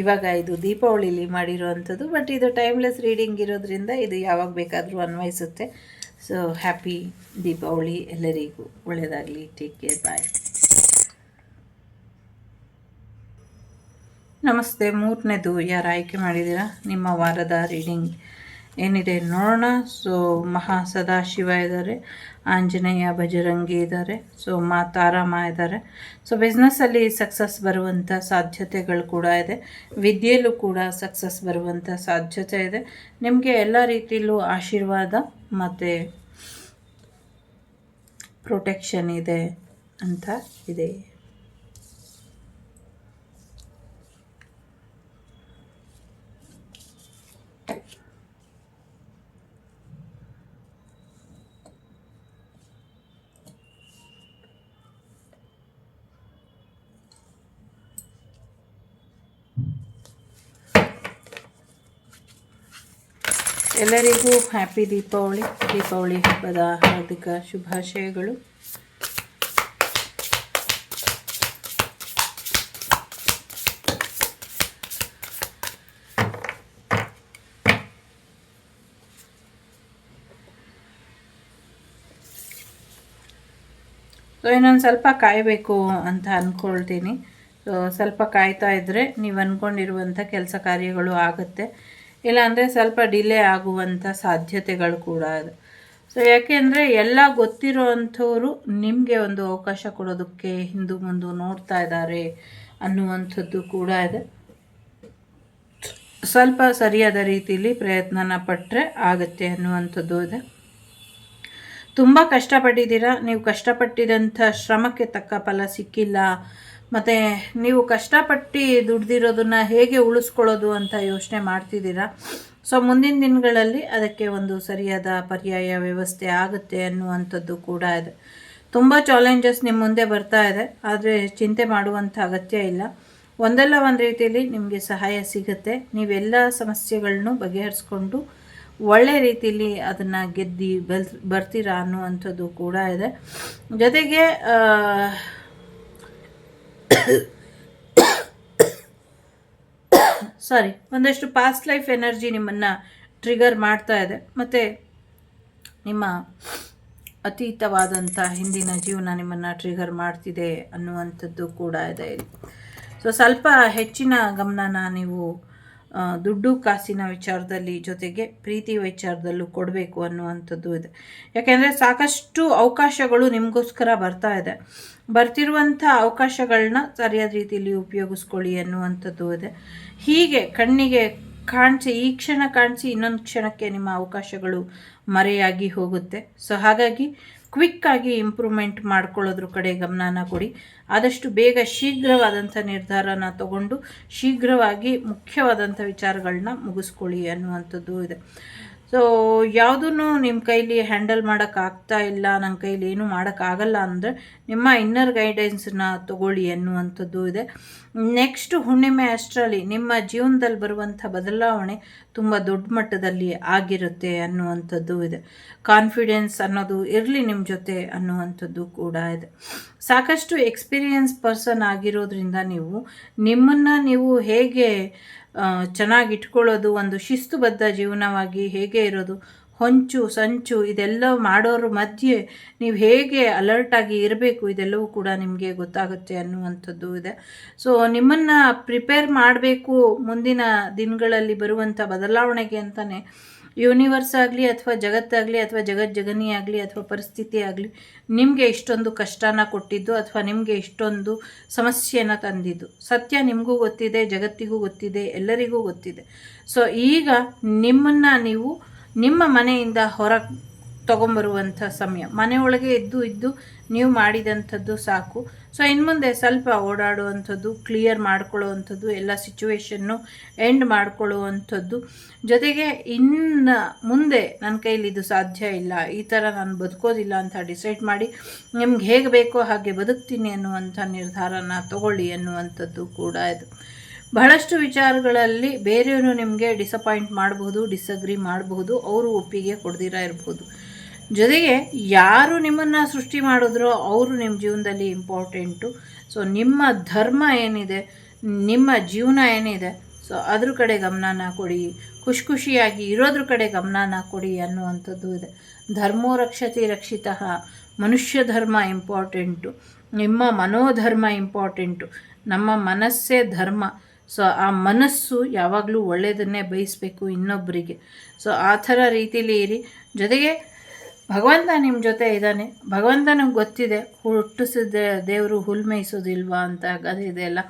ಇವಾಗ ಇದು ದೀಪಾವಳಿಲಿ ಮಾಡಿರೋ ಅಂಥದ್ದು, ಬಟ್ ಇದು ಟೈಮ್ಲೆಸ್ ರೀಡಿಂಗ್ ಇರೋದ್ರಿಂದ ಇದು ಯಾವಾಗ ಬೇಕಾದರೂ ಅನ್ವಯಿಸುತ್ತೆ. ಸೊ ಹ್ಯಾಪಿ ದೀಪಾವಳಿ ಎಲ್ಲರಿಗೂ, ಒಳ್ಳೆಯದಾಗಲಿ. ಟೇಕ್ ಕೇರ್, ಬಾಯ್. ನಮಸ್ತೆ. ಮೂರನೇದು ಯಾರು ಆಯ್ಕೆ ಮಾಡಿದ್ದೀರಾ, ನಿಮ್ಮ ವಾರದ ರೀಡಿಂಗ್ ಏನಿದೆ ನೋಡೋಣ. ಸೊ ಮಹಾ ಸದಾಶಿವ ಇದ್ದಾರೆ, ಆಂಜನೇಯ ಬಜರಂಗಿ ಇದ್ದಾರೆ, ಸೊ ತಾರಾಮ ಇದ್ದಾರೆ. ಸೊ ಬಿಸ್ನೆಸ್ಸಲ್ಲಿ ಸಕ್ಸಸ್ ಬರುವಂಥ ಸಾಧ್ಯತೆಗಳು ಕೂಡ ಇದೆ. ವಿದ್ಯೆಯಲ್ಲೂ ಕೂಡ ಸಕ್ಸಸ್ ಬರುವಂಥ ಸಾಧ್ಯತೆ ಇದೆ. ನಿಮಗೆ ಎಲ್ಲ ರೀತಿಯಲ್ಲೂ ಆಶೀರ್ವಾದ ಮತ್ತು ಪ್ರೊಟೆಕ್ಷನ್ ಇದೆ ಅಂತ ಇದೆ. ಎಲ್ಲರಿಗೂ ಹ್ಯಾಪಿ ದೀಪಾವಳಿ ಹಬ್ಬದ ಹಾರ್ದಿಕ ಶುಭಾಶಯಗಳು. ಸೊ ಇನ್ನೊಂದು ಸ್ವಲ್ಪ ಕಾಯಬೇಕು ಅಂತ ಅಂದ್ಕೊಳ್ತೀನಿ. ಸೊ ಸ್ವಲ್ಪ ಕಾಯ್ತಾ ಇದ್ದರೆ ನೀವು ಅಂದ್ಕೊಂಡಿರುವಂಥ ಕೆಲಸ ಕಾರ್ಯಗಳು ಆಗುತ್ತೆ. ಇಲ್ಲಾಂದರೆ ಸ್ವಲ್ಪ ಡಿಲೇ ಆಗುವಂಥ ಸಾಧ್ಯತೆಗಳು ಕೂಡ ಇದೆ. ಸೊ ಯಾಕೆಂದರೆ ಎಲ್ಲ ಗೊತ್ತಿರೋ ಅಂಥವರು ನಿಮಗೆ ಒಂದು ಅವಕಾಶ ಕೊಡೋದಕ್ಕೆ ಹಿಂದು ಮುಂದೆ ನೋಡ್ತಾ ಇದ್ದಾರೆ ಅನ್ನುವಂಥದ್ದು ಕೂಡ ಇದೆ. ಸ್ವಲ್ಪ ಸರಿಯಾದ ರೀತಿಯಲ್ಲಿ ಪ್ರಯತ್ನನ ಪಟ್ಟರೆ ಆಗುತ್ತೆ ಅನ್ನುವಂಥದ್ದು ಇದೆ. ತುಂಬ ಕಷ್ಟಪಟ್ಟಿದ್ದೀರಾ, ನೀವು ಕಷ್ಟಪಟ್ಟಿದಂಥ ಶ್ರಮಕ್ಕೆ ತಕ್ಕ ಫಲ ಸಿಕ್ಕಿಲ್ಲ, ಮತ್ತು ನೀವು ಕಷ್ಟಪಟ್ಟು ದುಡ್ದಿರೋದನ್ನು ಹೇಗೆ ಉಳಿಸ್ಕೊಳ್ಳೋದು ಅಂತ ಯೋಚನೆ ಮಾಡ್ತಿದ್ದೀರಾ. ಸೊ ಮುಂದಿನ ದಿನಗಳಲ್ಲಿ ಅದಕ್ಕೆ ಒಂದು ಸರಿಯಾದ ಪರ್ಯಾಯ ವ್ಯವಸ್ಥೆ ಆಗುತ್ತೆ ಅನ್ನುವಂಥದ್ದು ಕೂಡ ಇದೆ. ತುಂಬ ಚಾಲೆಂಜಸ್ ನಿಮ್ಮ ಮುಂದೆ ಬರ್ತಾ ಇದೆ, ಆದರೆ ಚಿಂತೆ ಮಾಡುವಂಥ ಅಗತ್ಯ ಇಲ್ಲ. ಒಂದಲ್ಲ ಒಂದು ರೀತಿಯಲ್ಲಿ ನಿಮಗೆ ಸಹಾಯ ಸಿಗುತ್ತೆ. ನೀವೆಲ್ಲ ಸಮಸ್ಯೆಗಳನ್ನು ಬಗೆಹರಿಸ್ಕೊಂಡು ಒಳ್ಳೆ ರೀತಿಯಲ್ಲಿ ಅದನ್ನು ಗೆದ್ದು ಬರ್ತೀರಾ ಅನ್ನುವಂಥದ್ದು ಕೂಡ ಇದೆ. ಜೊತೆಗೆ ಒಂದಷ್ಟು ಪಾಸ್ಟ್ ಲೈಫ್ ಎನರ್ಜಿ ನಿಮ್ಮನ್ನು ಟ್ರಿಗರ್ ಮಾಡ್ತಾ ಇದೆ, ಮತ್ತು ನಿಮ್ಮ ಅತೀತವಾದಂಥ ಹಿಂದಿನ ಜೀವನ ನಿಮ್ಮನ್ನು ಟ್ರಿಗರ್ ಮಾಡ್ತಿದೆ ಅನ್ನುವಂಥದ್ದು ಕೂಡ ಇದೆ. ಸೊ ಸ್ವಲ್ಪ ಹೆಚ್ಚಿನ ಗಮನನ ನೀವು ದುಡ್ಡು ಕಾಸಿನ ವಿಚಾರದಲ್ಲಿ ಜೊತೆಗೆ ಪ್ರೀತಿ ವಿಚಾರದಲ್ಲೂ ಕೊಡಬೇಕು ಅನ್ನುವಂಥದ್ದು ಇದೆ. ಯಾಕೆಂದರೆ ಸಾಕಷ್ಟು ಅವಕಾಶಗಳು ನಿಮಗೋಸ್ಕರ ಬರ್ತಾ ಇದೆ. ಬರ್ತಿರುವಂಥ ಅವಕಾಶಗಳನ್ನ ಸರಿಯಾದ ರೀತಿಯಲ್ಲಿ ಉಪಯೋಗಿಸ್ಕೊಳ್ಳಿ ಅನ್ನುವಂಥದ್ದು ಇದೆ. ಹೀಗೆ ಕಣ್ಣಿಗೆ ಕಾಣಿಸಿ, ಈ ಕ್ಷಣ ಕಾಣಿಸಿ ಇನ್ನೊಂದು ಕ್ಷಣಕ್ಕೆ ನಿಮ್ಮ ಅವಕಾಶಗಳು ಮರೆಯಾಗಿ ಹೋಗುತ್ತೆ. ಸೊ ಹಾಗಾಗಿ ಕ್ವಿಕ್ಕಾಗಿ ಇಂಪ್ರೂವ್ಮೆಂಟ್ ಮಾಡ್ಕೊಳ್ಳೋದ್ರ ಕಡೆ ಗಮನನ ಕೊಡಿ. ಆದಷ್ಟು ಬೇಗ ಶೀಘ್ರವಾದಂಥ ನಿರ್ಧಾರನ ತಗೊಂಡು ಶೀಘ್ರವಾಗಿ ಮುಖ್ಯವಾದಂಥ ವಿಚಾರಗಳನ್ನ ಮುಗಿಸ್ಕೊಳ್ಳಿ ಅನ್ನುವಂಥದ್ದು ಇದೆ. ಸೊ ಯಾವುದೂ ನಿಮ್ಮ ಕೈಲಿ ಹ್ಯಾಂಡಲ್ ಮಾಡೋಕ್ಕಾಗ್ತಾ ಇಲ್ಲ, ನನ್ನ ಕೈಲಿ ಏನೂ ಮಾಡೋಕ್ಕಾಗಲ್ಲ ಅಂದರೆ ನಿಮ್ಮ ಇನ್ನರ್ ಗೈಡೆನ್ಸನ್ನ ತಗೊಳ್ಳಿ ಅನ್ನುವಂಥದ್ದು ಇದೆ. ನೆಕ್ಸ್ಟ್ ಹುಣ್ಣಿಮೆ ಅಷ್ಟರಲ್ಲಿ ನಿಮ್ಮ ಜೀವನದಲ್ಲಿ ಬರುವಂಥ ಬದಲಾವಣೆ ತುಂಬ ದೊಡ್ಡ ಮಟ್ಟದಲ್ಲಿ ಆಗಿರುತ್ತೆ ಅನ್ನುವಂಥದ್ದು ಇದೆ. ಕಾನ್ಫಿಡೆನ್ಸ್ ಅನ್ನೋದು ಇರಲಿ ನಿಮ್ಮ ಜೊತೆ ಅನ್ನುವಂಥದ್ದು ಕೂಡ ಇದೆ. ಸಾಕಷ್ಟು ಎಕ್ಸ್ಪೀರಿಯನ್ಸ್ ಪರ್ಸನ್ ಆಗಿರೋದ್ರಿಂದ ನಿಮ್ಮನ್ನು ನೀವು ಹೇಗೆ ಚೆನ್ನಾಗಿ ಇಟ್ಕೊಳ್ಳೋದು, ಒಂದು ಶಿಸ್ತುಬದ್ಧ ಜೀವನವಾಗಿ ಹೇಗೆ ಇರೋದು, ಹೊಂಚು ಸಂಚು ಇದೆಲ್ಲ ಮಾಡೋರ ಮಧ್ಯೆ ನೀವು ಹೇಗೆ ಅಲರ್ಟಾಗಿ ಇರಬೇಕು, ಇದೆಲ್ಲವೂ ಕೂಡ ನಿಮಗೆ ಗೊತ್ತಾಗುತ್ತೆ ಅನ್ನುವಂಥದ್ದು ಇದೆ. ಸೊ ನಿಮ್ಮನ್ನು ಪ್ರಿಪೇರ್ ಮಾಡಬೇಕು ಮುಂದಿನ ದಿನಗಳಲ್ಲಿ ಬರುವಂಥ ಬದಲಾವಣೆಗೆ ಅಂತಲೇ ಯೂನಿವರ್ಸ್ ಆಗಲಿ ಅಥವಾ ಜಗತ್ತಾಗಲಿ ಅಥವಾ ಜಗಜ್ಜಗನಿ ಆಗಲಿ ಅಥವಾ ಪರಿಸ್ಥಿತಿ ಆಗಲಿ ನಿಮಗೆ ಇಷ್ಟೊಂದು ಕಷ್ಟನ ಕೊಟ್ಟಿದ್ದು ಅಥವಾ ನಿಮಗೆ ಇಷ್ಟೊಂದು ಸಮಸ್ಯೆನ ತಂದಿದ್ದು ಸತ್ಯ ನಿಮಗೂ ಗೊತ್ತಿದೆ, ಜಗತ್ತಿಗೂ ಗೊತ್ತಿದೆ, ಎಲ್ಲರಿಗೂ ಗೊತ್ತಿದೆ. ಸೊ ಈಗ ನಿಮ್ಮನ್ನು ನೀವು ನಿಮ್ಮ ಮನೆಯಿಂದ ಹೊರಗೆ ತೊಗೊಂಬರುವಂಥ ಸಮಯ. ಮನೆಯೊಳಗೆ ಇದ್ದು ನೀವು ಮಾಡಿದಂಥದ್ದು ಸಾಕು. ಸೊ ಇನ್ನು ಮುಂದೆ ಸ್ವಲ್ಪ ಓಡಾಡುವಂಥದ್ದು, ಕ್ಲಿಯರ್ ಮಾಡ್ಕೊಳ್ಳುವಂಥದ್ದು, ಎಲ್ಲ ಸಿಚುವೇಶನ್ನು ಎಂಡ್ ಮಾಡ್ಕೊಳ್ಳುವಂಥದ್ದು, ಜೊತೆಗೆ ಇನ್ನು ಮುಂದೆ ನನ್ನ ಕೈಲಿ ಇದು ಸಾಧ್ಯ ಇಲ್ಲ, ಈ ಥರ ನಾನು ಬದುಕೋದಿಲ್ಲ ಅಂತ ಡಿಸೈಡ್ ಮಾಡಿ ನಿಮ್ಗೆ ಹೇಗೆ ಬೇಕೋ ಹಾಗೆ ಬದುಕ್ತೀನಿ ಅನ್ನುವಂಥ ನಿರ್ಧಾರನ ತಗೊಳ್ಳಿ ಅನ್ನುವಂಥದ್ದು ಕೂಡ ಇದು. ಬಹಳಷ್ಟು ವಿಚಾರಗಳಲ್ಲಿ ಬೇರೆಯವರು ನಿಮಗೆ ಡಿಸಪಾಯಿಂಟ್ ಮಾಡಬಹುದು, ಡಿಸಗ್ರಿ ಮಾಡಬಹುದು, ಅವರು ಒಪ್ಪಿಗೆ ಕೊಡ್ದಿರ ಇರ್ಬೋದು. ಜೊತೆಗೆ ಯಾರು ನಿಮ್ಮನ್ನು ಸೃಷ್ಟಿ ಮಾಡಿದ್ರೋ ಅವರು ನಿಮ್ಮ ಜೀವನದಲ್ಲಿ ಇಂಪಾರ್ಟೆಂಟು. ಸೊ ನಿಮ್ಮ ಧರ್ಮ ಏನಿದೆ, ನಿಮ್ಮ ಜೀವನ ಏನಿದೆ, ಸೊ ಅದ್ರ ಕಡೆ ಗಮನನ ಕೊಡಿ, ಖುಷಿಯಾಗಿ ಇರೋದ್ರ ಕಡೆ ಗಮನನ ಕೊಡಿ ಅನ್ನುವಂಥದ್ದು ಇದೆ. ಧರ್ಮೋ ರಕ್ಷತಿ ರಕ್ಷಿತಃ, ಮನುಷ್ಯ ಧರ್ಮ ಇಂಪಾರ್ಟೆಂಟು, ನಿಮ್ಮ ಮನೋಧರ್ಮ ಇಂಪಾರ್ಟೆಂಟು, ನಮ್ಮ ಮನಸ್ಸೇ ಧರ್ಮ. ಸೊ ಆ ಮನಸ್ಸು ಯಾವಾಗಲೂ ಒಳ್ಳೆಯದನ್ನೇ ಬಯಸಬೇಕು ಇನ್ನೊಬ್ಬರಿಗೆ. ಸೊ ಆ ಥರ ರೀತಿಲಿ ಇರಿ. ಜೊತೆಗೆ ಭಗವಂತ ನಿಮ್ಮ ಜೊತೆ ಇದ್ದಾನೆ. ಭಗವಂತನಿಗೆ ಗೊತ್ತಿದೆ ಹುಟ್ಟಿಸಿದ ದೇವರು ಹುಲ್ಲು ಮೇಯಿಸೋದಿಲ್ವಾ ಅಂತ ಅದಿದೆಯಲ್ಲ,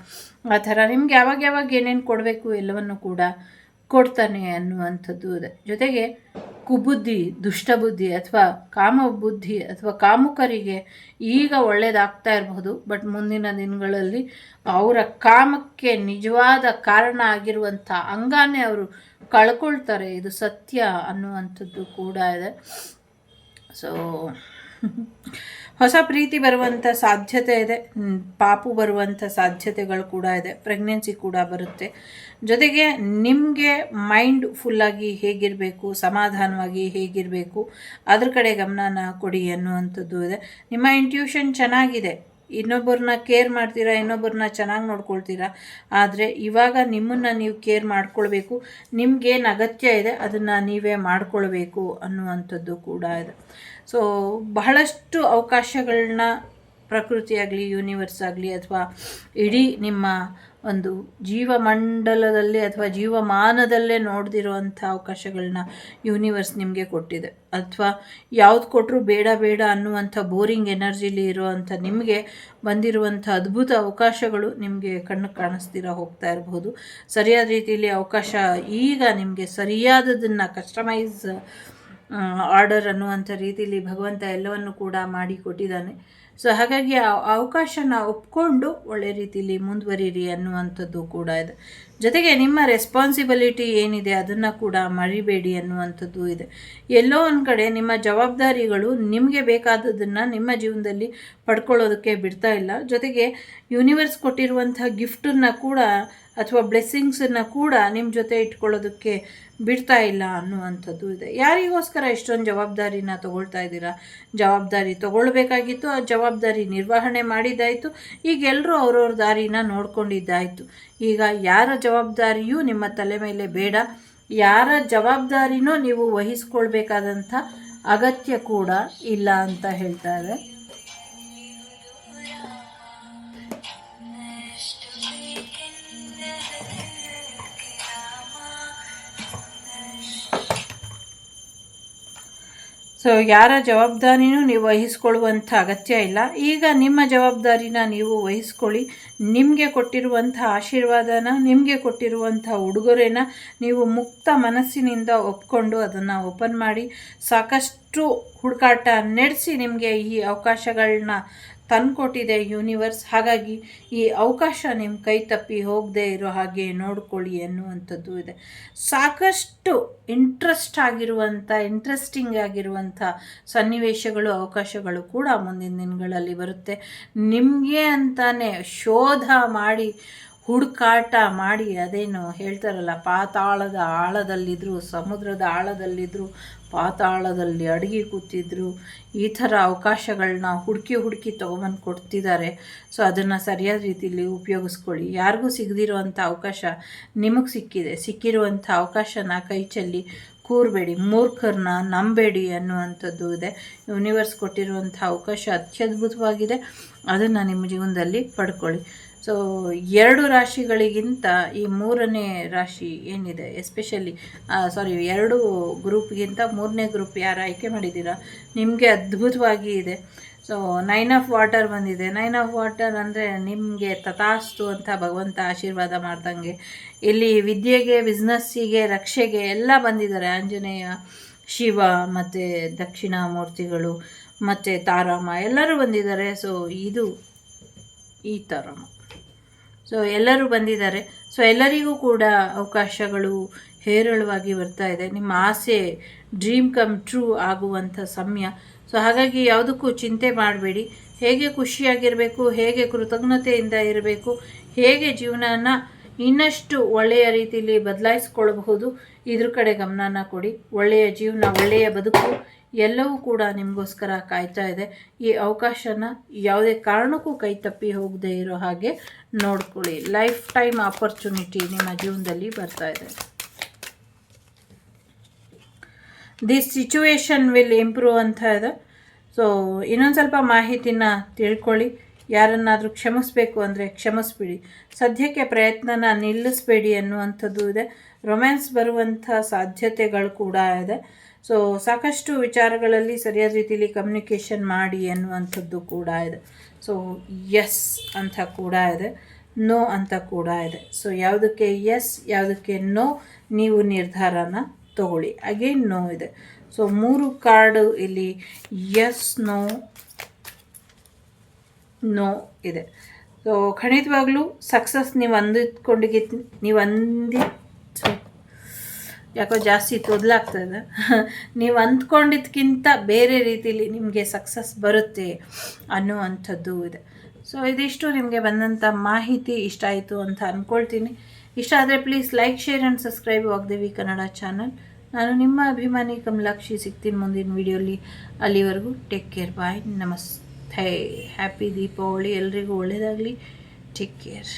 ಆ ಥರ ನಿಮ್ಗೆ ಯಾವಾಗ ಏನೇನು ಕೊಡಬೇಕು ಎಲ್ಲವನ್ನು ಕೂಡ ಕೊಡ್ತಾನೆ ಅನ್ನುವಂಥದ್ದು ಇದೆ. ಜೊತೆಗೆ ಕುಬುದ್ಧಿ, ದುಷ್ಟಬುದ್ಧಿ ಅಥವಾ ಕಾಮಬುದ್ಧಿ ಅಥವಾ ಕಾಮುಕರಿಗೆ ಈಗ ಒಳ್ಳೆಯದಾಗ್ತಾ ಇರಬಹುದು, ಬಟ್ ಮುಂದಿನ ದಿನಗಳಲ್ಲಿ ಅವರ ಕಾಮಕ್ಕೆ ನಿಜವಾದ ಕಾರಣ ಆಗಿರುವಂಥ ಅಂಗಾನೇ ಅವರು ಕಳ್ಕೊಳ್ತಾರೆ. ಇದು ಸತ್ಯ ಅನ್ನುವಂಥದ್ದು ಕೂಡ ಇದೆ. ಸೊ ಹೊಸ ಪ್ರೀತಿ ಬರುವಂಥ ಸಾಧ್ಯತೆ ಇದೆ, ಪಾಪು ಬರುವಂಥ ಸಾಧ್ಯತೆಗಳು ಕೂಡ ಇದೆ, ಪ್ರೆಗ್ನೆನ್ಸಿ ಕೂಡ ಬರುತ್ತೆ. ಜೊತೆಗೆ ನಿಮಗೆ ಮೈಂಡ್ ಫುಲ್ಲಾಗಿ ಹೇಗಿರಬೇಕು, ಸಮಾಧಾನವಾಗಿ ಹೇಗಿರಬೇಕು ಅದ್ರ ಕಡೆ ಗಮನನ ಕೊಡಿ ಅನ್ನುವಂಥದ್ದು ಇದೆ. ನಿಮ್ಮ ಇಂಟ್ಯೂಷನ್ ಚೆನ್ನಾಗಿದೆ, ಇನ್ನೊಬ್ಬರನ್ನ ಕೇರ್ ಮಾಡ್ತೀರಾ, ಇನ್ನೊಬ್ಬರನ್ನ ಚೆನ್ನಾಗಿ ನೋಡ್ಕೊಳ್ತೀರಾ. ಆದರೆ ಇವಾಗ ನಿಮ್ಮನ್ನು ನೀವು ಕೇರ್ ಮಾಡ್ಕೊಳ್ಬೇಕು, ನಿಮಗೇನು ಅಗತ್ಯ ಇದೆ ಅದನ್ನು ನೀವೇ ಮಾಡ್ಕೊಳ್ಬೇಕು ಅನ್ನುವಂಥದ್ದು ಕೂಡ ಇದೆ. ಸೊ ಬಹಳಷ್ಟು ಅವಕಾಶಗಳನ್ನ ಪ್ರಕೃತಿಯಾಗಲಿ, ಯೂನಿವರ್ಸ್ ಆಗಲಿ ಅಥವಾ ಇಡೀ ನಿಮ್ಮ ಒಂದು ಜೀವಮಂಡಲದಲ್ಲಿ ಅಥವಾ ಜೀವಮಾನದಲ್ಲೇ ನೋಡ್ದಿರೋವಂಥ ಅವಕಾಶಗಳನ್ನ ಯೂನಿವರ್ಸ್ ನಿಮಗೆ ಕೊಟ್ಟಿದೆ. ಅಥವಾ ಯಾವ್ದು ಕೊಟ್ಟರು ಬೇಡ ಅನ್ನುವಂಥ ಬೋರಿಂಗ್ ಎನರ್ಜಿಲಿ ಇರುವಂಥ ನಿಮಗೆ ಬಂದಿರುವಂಥ ಅದ್ಭುತ ಅವಕಾಶಗಳು ನಿಮಗೆ ಕಣ್ಣು ಕಾಣಿಸ್ತೀರ ಹೋಗ್ತಾ ಇರಬಹುದು. ಸರಿಯಾದ ರೀತಿಯಲ್ಲಿ ಅವಕಾಶ ಈಗ ನಿಮಗೆ ಸರಿಯಾದದನ್ನು ಕಸ್ಟಮೈಸ್ ಆರ್ಡರ್ ಅನ್ನುವಂಥ ರೀತಿಯಲ್ಲಿ ಭಗವಂತ ಎಲ್ಲವನ್ನು ಕೂಡ ಮಾಡಿ ಕೊಟ್ಟಿದ್ದಾನೆ. ಸೊ ಹಾಗಾಗಿ ಆ ಅವಕಾಶನ ಒಪ್ಕೊಂಡು ಒಳ್ಳೆ ರೀತಿಯಲ್ಲಿ ಮುಂದುವರಿರಿ ಅನ್ನುವಂಥದ್ದು ಕೂಡ ಇದೆ. ಜೊತೆಗೆ ನಿಮ್ಮ ರೆಸ್ಪಾನ್ಸಿಬಿಲಿಟಿ ಏನಿದೆ ಅದನ್ನು ಕೂಡ ಮರಿಬೇಡಿ ಅನ್ನುವಂಥದ್ದು ಇದೆ. ಎಲ್ಲೋ ಒಂದು ಕಡೆ ನಿಮ್ಮ ಜವಾಬ್ದಾರಿಗಳು ನಿಮಗೆ ಬೇಕಾದದನ್ನು ನಿಮ್ಮ ಜೀವನದಲ್ಲಿ ಪಡ್ಕೊಳ್ಳೋದಕ್ಕೆ ಬಿಡ್ತಾ ಇಲ್ಲ. ಜೊತೆಗೆ ಯೂನಿವರ್ಸ್ ಕೊಟ್ಟಿರುವಂಥ ಗಿಫ್ಟನ್ನು ಕೂಡ ಅಥವಾ ಬ್ಲೆಸ್ಸಿಂಗ್ಸನ್ನು ಕೂಡ ನಿಮ್ಮ ಜೊತೆ ಇಟ್ಕೊಳ್ಳೋದಕ್ಕೆ ಬಿಡ್ತಾ ಇಲ್ಲ ಅನ್ನುವಂಥದ್ದು ಇದೆ. ಯಾರಿಗೋಸ್ಕರ ಇಷ್ಟೊಂದು ಜವಾಬ್ದಾರಿನ ತೊಗೊಳ್ತಾ ಇದ್ದೀರಾ? ಜವಾಬ್ದಾರಿ ತೊಗೊಳ್ಬೇಕಾಗಿತ್ತು, ಆ ಜವಾಬ್ದಾರಿ ನಿರ್ವಹಣೆ ಮಾಡಿದ್ದಾಯಿತು, ಈಗ ಎಲ್ಲರೂ ಅವ್ರವ್ರ ದಾರಿನ ನೋಡ್ಕೊಂಡಿದ್ದಾಯಿತು. ಈಗ ಯಾರ ಜವಾಬ್ದಾರಿಯೂ ನಿಮ್ಮ ತಲೆ ಮೇಲೆ ಬೇಡ, ಯಾರ ಜವಾಬ್ದಾರಿನೂ ನೀವು ವಹಿಸ್ಕೊಳ್ಬೇಕಾದಂಥ ಅಗತ್ಯ ಕೂಡ ಇಲ್ಲ ಅಂತ ಹೇಳ್ತಾರೆ. ಸೊ ಯಾರ ಜವಾಬ್ದಾರಿನೂ ನೀವು ವಹಿಸ್ಕೊಳ್ಳುವಂಥ ಅಗತ್ಯ ಇಲ್ಲ. ಈಗ ನಿಮ್ಮ ಜವಾಬ್ದಾರಿನ ನೀವು ವಹಿಸ್ಕೊಳ್ಳಿ. ನಿಮಗೆ ಕೊಟ್ಟಿರುವಂಥ ಆಶೀರ್ವಾದನ, ನಿಮಗೆ ಕೊಟ್ಟಿರುವಂಥ ಉಡುಗೊರೆನ ನೀವು ಮುಕ್ತ ಮನಸ್ಸಿನಿಂದ ಒಪ್ಕೊಂಡು ಅದನ್ನು ಓಪನ್ ಮಾಡಿ ಸಾಕಷ್ಟು ಹುಡುಕಾಟ ನಡೆಸಿ ನಿಮಗೆ ಈ ಅವಕಾಶಗಳನ್ನ ತಂದುಕೊಟ್ಟಿದೆ ಯೂನಿವರ್ಸ್. ಹಾಗಾಗಿ ಈ ಅವಕಾಶ ನಿಮ್ಮ ಕೈ ತಪ್ಪಿ ಹೋಗದೆ ಇರೋ ಹಾಗೆ ನೋಡ್ಕೊಳ್ಳಿ ಅನ್ನುವಂಥದ್ದು ಇದೆ. ಸಾಕಷ್ಟು ಇಂಟ್ರೆಸ್ಟಿಂಗ್ ಆಗಿರುವಂಥ ಸನ್ನಿವೇಶಗಳು, ಅವಕಾಶಗಳು ಕೂಡ ಮುಂದಿನ ದಿನಗಳಲ್ಲಿ ಬರುತ್ತೆ. ನಿಮಗೆ ಅಂತಾನೆ ಶೋಧ ಮಾಡಿ, ಹುಡುಕಾಟ ಮಾಡಿ, ಅದೇನು ಹೇಳ್ತಾರಲ್ಲ, ಪಾತಾಳದ ಆಳದಲ್ಲಿದ್ದರು, ಸಮುದ್ರದ ಆಳದಲ್ಲಿದ್ದರು, ಪಾತಾಳದಲ್ಲಿ ಅಡಗಿ ಕೂತಿದ್ರು, ಈ ಥರ ಅವಕಾಶಗಳನ್ನ ಹುಡುಕಿ ತೊಗೊಂಬಂದು ಕೊಡ್ತಿದ್ದಾರೆ. ಸೊ ಅದನ್ನು ಸರಿಯಾದ ರೀತಿಯಲ್ಲಿ ಉಪಯೋಗಿಸ್ಕೊಳ್ಳಿ. ಯಾರಿಗೂ ಸಿಗದಿರೋ ಅಂಥ ಅವಕಾಶ ನಿಮಗೆ ಸಿಕ್ಕಿದೆ. ಸಿಕ್ಕಿರುವಂಥ ಅವಕಾಶನ ಕೈ ಚೆಲ್ಲಿ ಕೂರಬೇಡಿ, ಮೂರ್ಖರನ್ನ ನಂಬೇಡಿ ಅನ್ನುವಂಥದ್ದು ಇದೆ. ಯೂನಿವರ್ಸ್ ಕೊಟ್ಟಿರುವಂಥ ಅವಕಾಶ ಅತ್ಯದ್ಭುತವಾಗಿದೆ. ಅದನ್ನು ನಿಮ್ಮ ಜೀವನದಲ್ಲಿ ಪಡ್ಕೊಳ್ಳಿ. ಸೊ 2 ರಾಶಿಗಳಿಗಿಂತ ಈ 3ನೇ ರಾಶಿ ಏನಿದೆ, ಎಸ್ಪೆಷಲಿ 2 ಗ್ರೂಪ್ಗಿಂತ 3ನೇ ಗ್ರೂಪ್ ಯಾರು ಆಯ್ಕೆ ಮಾಡಿದ್ದೀರಾ, ನಿಮಗೆ ಅದ್ಭುತವಾಗಿ ಇದೆ. ಸೊ 9 ಆಫ್ ವಾಟರ್ ಬಂದಿದೆ. 9 ಆಫ್ ವಾಟರ್ ಅಂದರೆ ನಿಮಗೆ ತಥಾಸ್ತು ಅಂತ ಭಗವಂತ ಆಶೀರ್ವಾದ ಮಾಡ್ದಂಗೆ. ಇಲ್ಲಿ ವಿದ್ಯೆಗೆ, ಬಿಸ್ನೆಸ್ಸಿಗೆ, ರಕ್ಷೆಗೆ ಎಲ್ಲ ಬಂದಿದ್ದಾರೆ. ಆಂಜನೇಯ, ಶಿವ ಮತ್ತು ದಕ್ಷಿಣಾಮೂರ್ತಿಗಳು ಮತ್ತು ತಾರಮ್ಮ ಎಲ್ಲರೂ ಬಂದಿದ್ದಾರೆ. ಸೊ ಇದು ಈ ತಾರಮ್ಮ. ಸೊ ಎಲ್ಲರೂ ಬಂದಿದ್ದಾರೆ. ಸೊ ಎಲ್ಲರಿಗೂ ಕೂಡ ಅವಕಾಶಗಳು ಹೇರಳವಾಗಿ ಬರ್ತಾ ಇದೆ. ನಿಮ್ಮ ಆಸೆ ಡ್ರೀಮ್ ಕಮ್ ಟ್ರೂ ಆಗುವಂಥ ಸಮಯ. ಸೊ ಹಾಗಾಗಿ ಯಾವುದಕ್ಕೂ ಚಿಂತೆ ಮಾಡಬೇಡಿ. ಹೇಗೆ ಖುಷಿಯಾಗಿರಬೇಕು, ಹೇಗೆ ಕೃತಜ್ಞತೆಯಿಂದ ಇರಬೇಕು, ಹೇಗೆ ಜೀವನನ ಇನ್ನಷ್ಟು ಒಳ್ಳೆಯ ರೀತಿಯಲ್ಲಿ ಬದಲಾಯಿಸ್ಕೊಳ್ಬಹುದು, ಇದ್ರ ಕಡೆ ಗಮನನ ಕೊಡಿ. ಒಳ್ಳೆಯ ಜೀವನ, ಒಳ್ಳೆಯ ಬದುಕು ಎಲ್ಲವೂ ಕೂಡ ನಿಮಗೋಸ್ಕರ ಕಾಯ್ತಾ ಇದೆ. ಈ ಅವಕಾಶನ ಯಾವುದೇ ಕಾರಣಕ್ಕೂ ಕೈ ತಪ್ಪಿ ಹೋಗದೆ ಇರೋ ಹಾಗೆ ನೋಡ್ಕೊಳ್ಳಿ. ಲೈಫ್ ಟೈಮ್ ಆಪರ್ಚುನಿಟಿ ನಿಮ್ಮ ಜೀವನದಲ್ಲಿ ಬರ್ತಾ ಇದೆ. ದಿಸ್ ಸಿಚುವೇಶನ್ ವಿಲ್ ಇಂಪ್ರೂವ್ ಅಂತ ಇದೆ. ಸೊ ಇನ್ನೊಂದು ಸ್ವಲ್ಪ ಮಾಹಿತಿನ ತಿಳ್ಕೊಳ್ಳಿ. ಯಾರನ್ನಾದರೂ ಕ್ಷಮಿಸಬೇಕು ಅಂದರೆ ಕ್ಷಮಿಸ್ಬಿಡಿ. ಸದ್ಯಕ್ಕೆ ಪ್ರಯತ್ನನ ನಿಲ್ಲಿಸಬೇಡಿ ಅನ್ನುವಂಥದ್ದು ಇದೆ. ರೊಮ್ಯಾನ್ಸ್ ಬರುವಂಥ ಸಾಧ್ಯತೆಗಳು ಕೂಡ ಇದೆ. ಸೊ ಸಾಕಷ್ಟು ವಿಚಾರಗಳಲ್ಲಿ ಸರಿಯಾದ ರೀತಿಯಲ್ಲಿ ಕಮ್ಯುನಿಕೇಷನ್ ಮಾಡಿ ಅನ್ನುವಂಥದ್ದು ಕೂಡ ಇದೆ. ಸೊ ಎಸ್ ಅಂತ ಕೂಡ ಇದೆ, ನೋ ಅಂತ ಕೂಡ ಇದೆ. ಸೊ ಯಾವುದಕ್ಕೆ ಎಸ್, ಯಾವುದಕ್ಕೆ ನೋ, ನೀವು ನಿರ್ಧಾರನ ತಗೊಳ್ಳಿ. ಅಗೇನ್ ನೋ ಇದೆ. ಸೊ 3 ಕಾರ್ಡು ಇಲ್ಲಿ ಎಸ್, ನೋ ಇದೆ. ಸೊ ಖಂಡಿತವಾಗ್ಲೂ ಸಕ್ಸಸ್ ಯಾಕೋ ಜಾಸ್ತಿ ತೊದಲಾಗ್ತದೆ. ನೀವು ಅಂದ್ಕೊಂಡಿದ್ದಕ್ಕಿಂತ ಬೇರೆ ರೀತಿಯಲ್ಲಿ ನಿಮಗೆ ಸಕ್ಸಸ್ ಬರುತ್ತೆ ಅನ್ನುವಂಥದ್ದು ಇದೆ. ಸೊ ಇದಿಷ್ಟು ನಿಮಗೆ ಬಂದಂಥ ಮಾಹಿತಿ ಇಷ್ಟ ಆಯಿತು ಅಂತ ಅಂದ್ಕೊಳ್ತೀನಿ. ಇಷ್ಟ ಆದರೆ please like, share and subscribe Vagdevi Kannada channel. ನಾನು ನಿಮ್ಮ ಅಭಿಮಾನಿ ಕಮಲಾಕ್ಷಿ. ಸಿಗ್ತೀನಿ ಮುಂದಿನ ವಿಡಿಯೋಲಿ. ಅಲ್ಲಿವರೆಗೂ ಟೇಕ್ ಕೇರ್, ಬಾಯ್, ನಮಸ್ತೆ, ಹ್ಯಾಪಿ ದೀಪಾವಳಿ, ಎಲ್ರಿಗೂ ಒಳ್ಳೆಯದಾಗಲಿ, ಟೇಕ್ ಕೇರ್.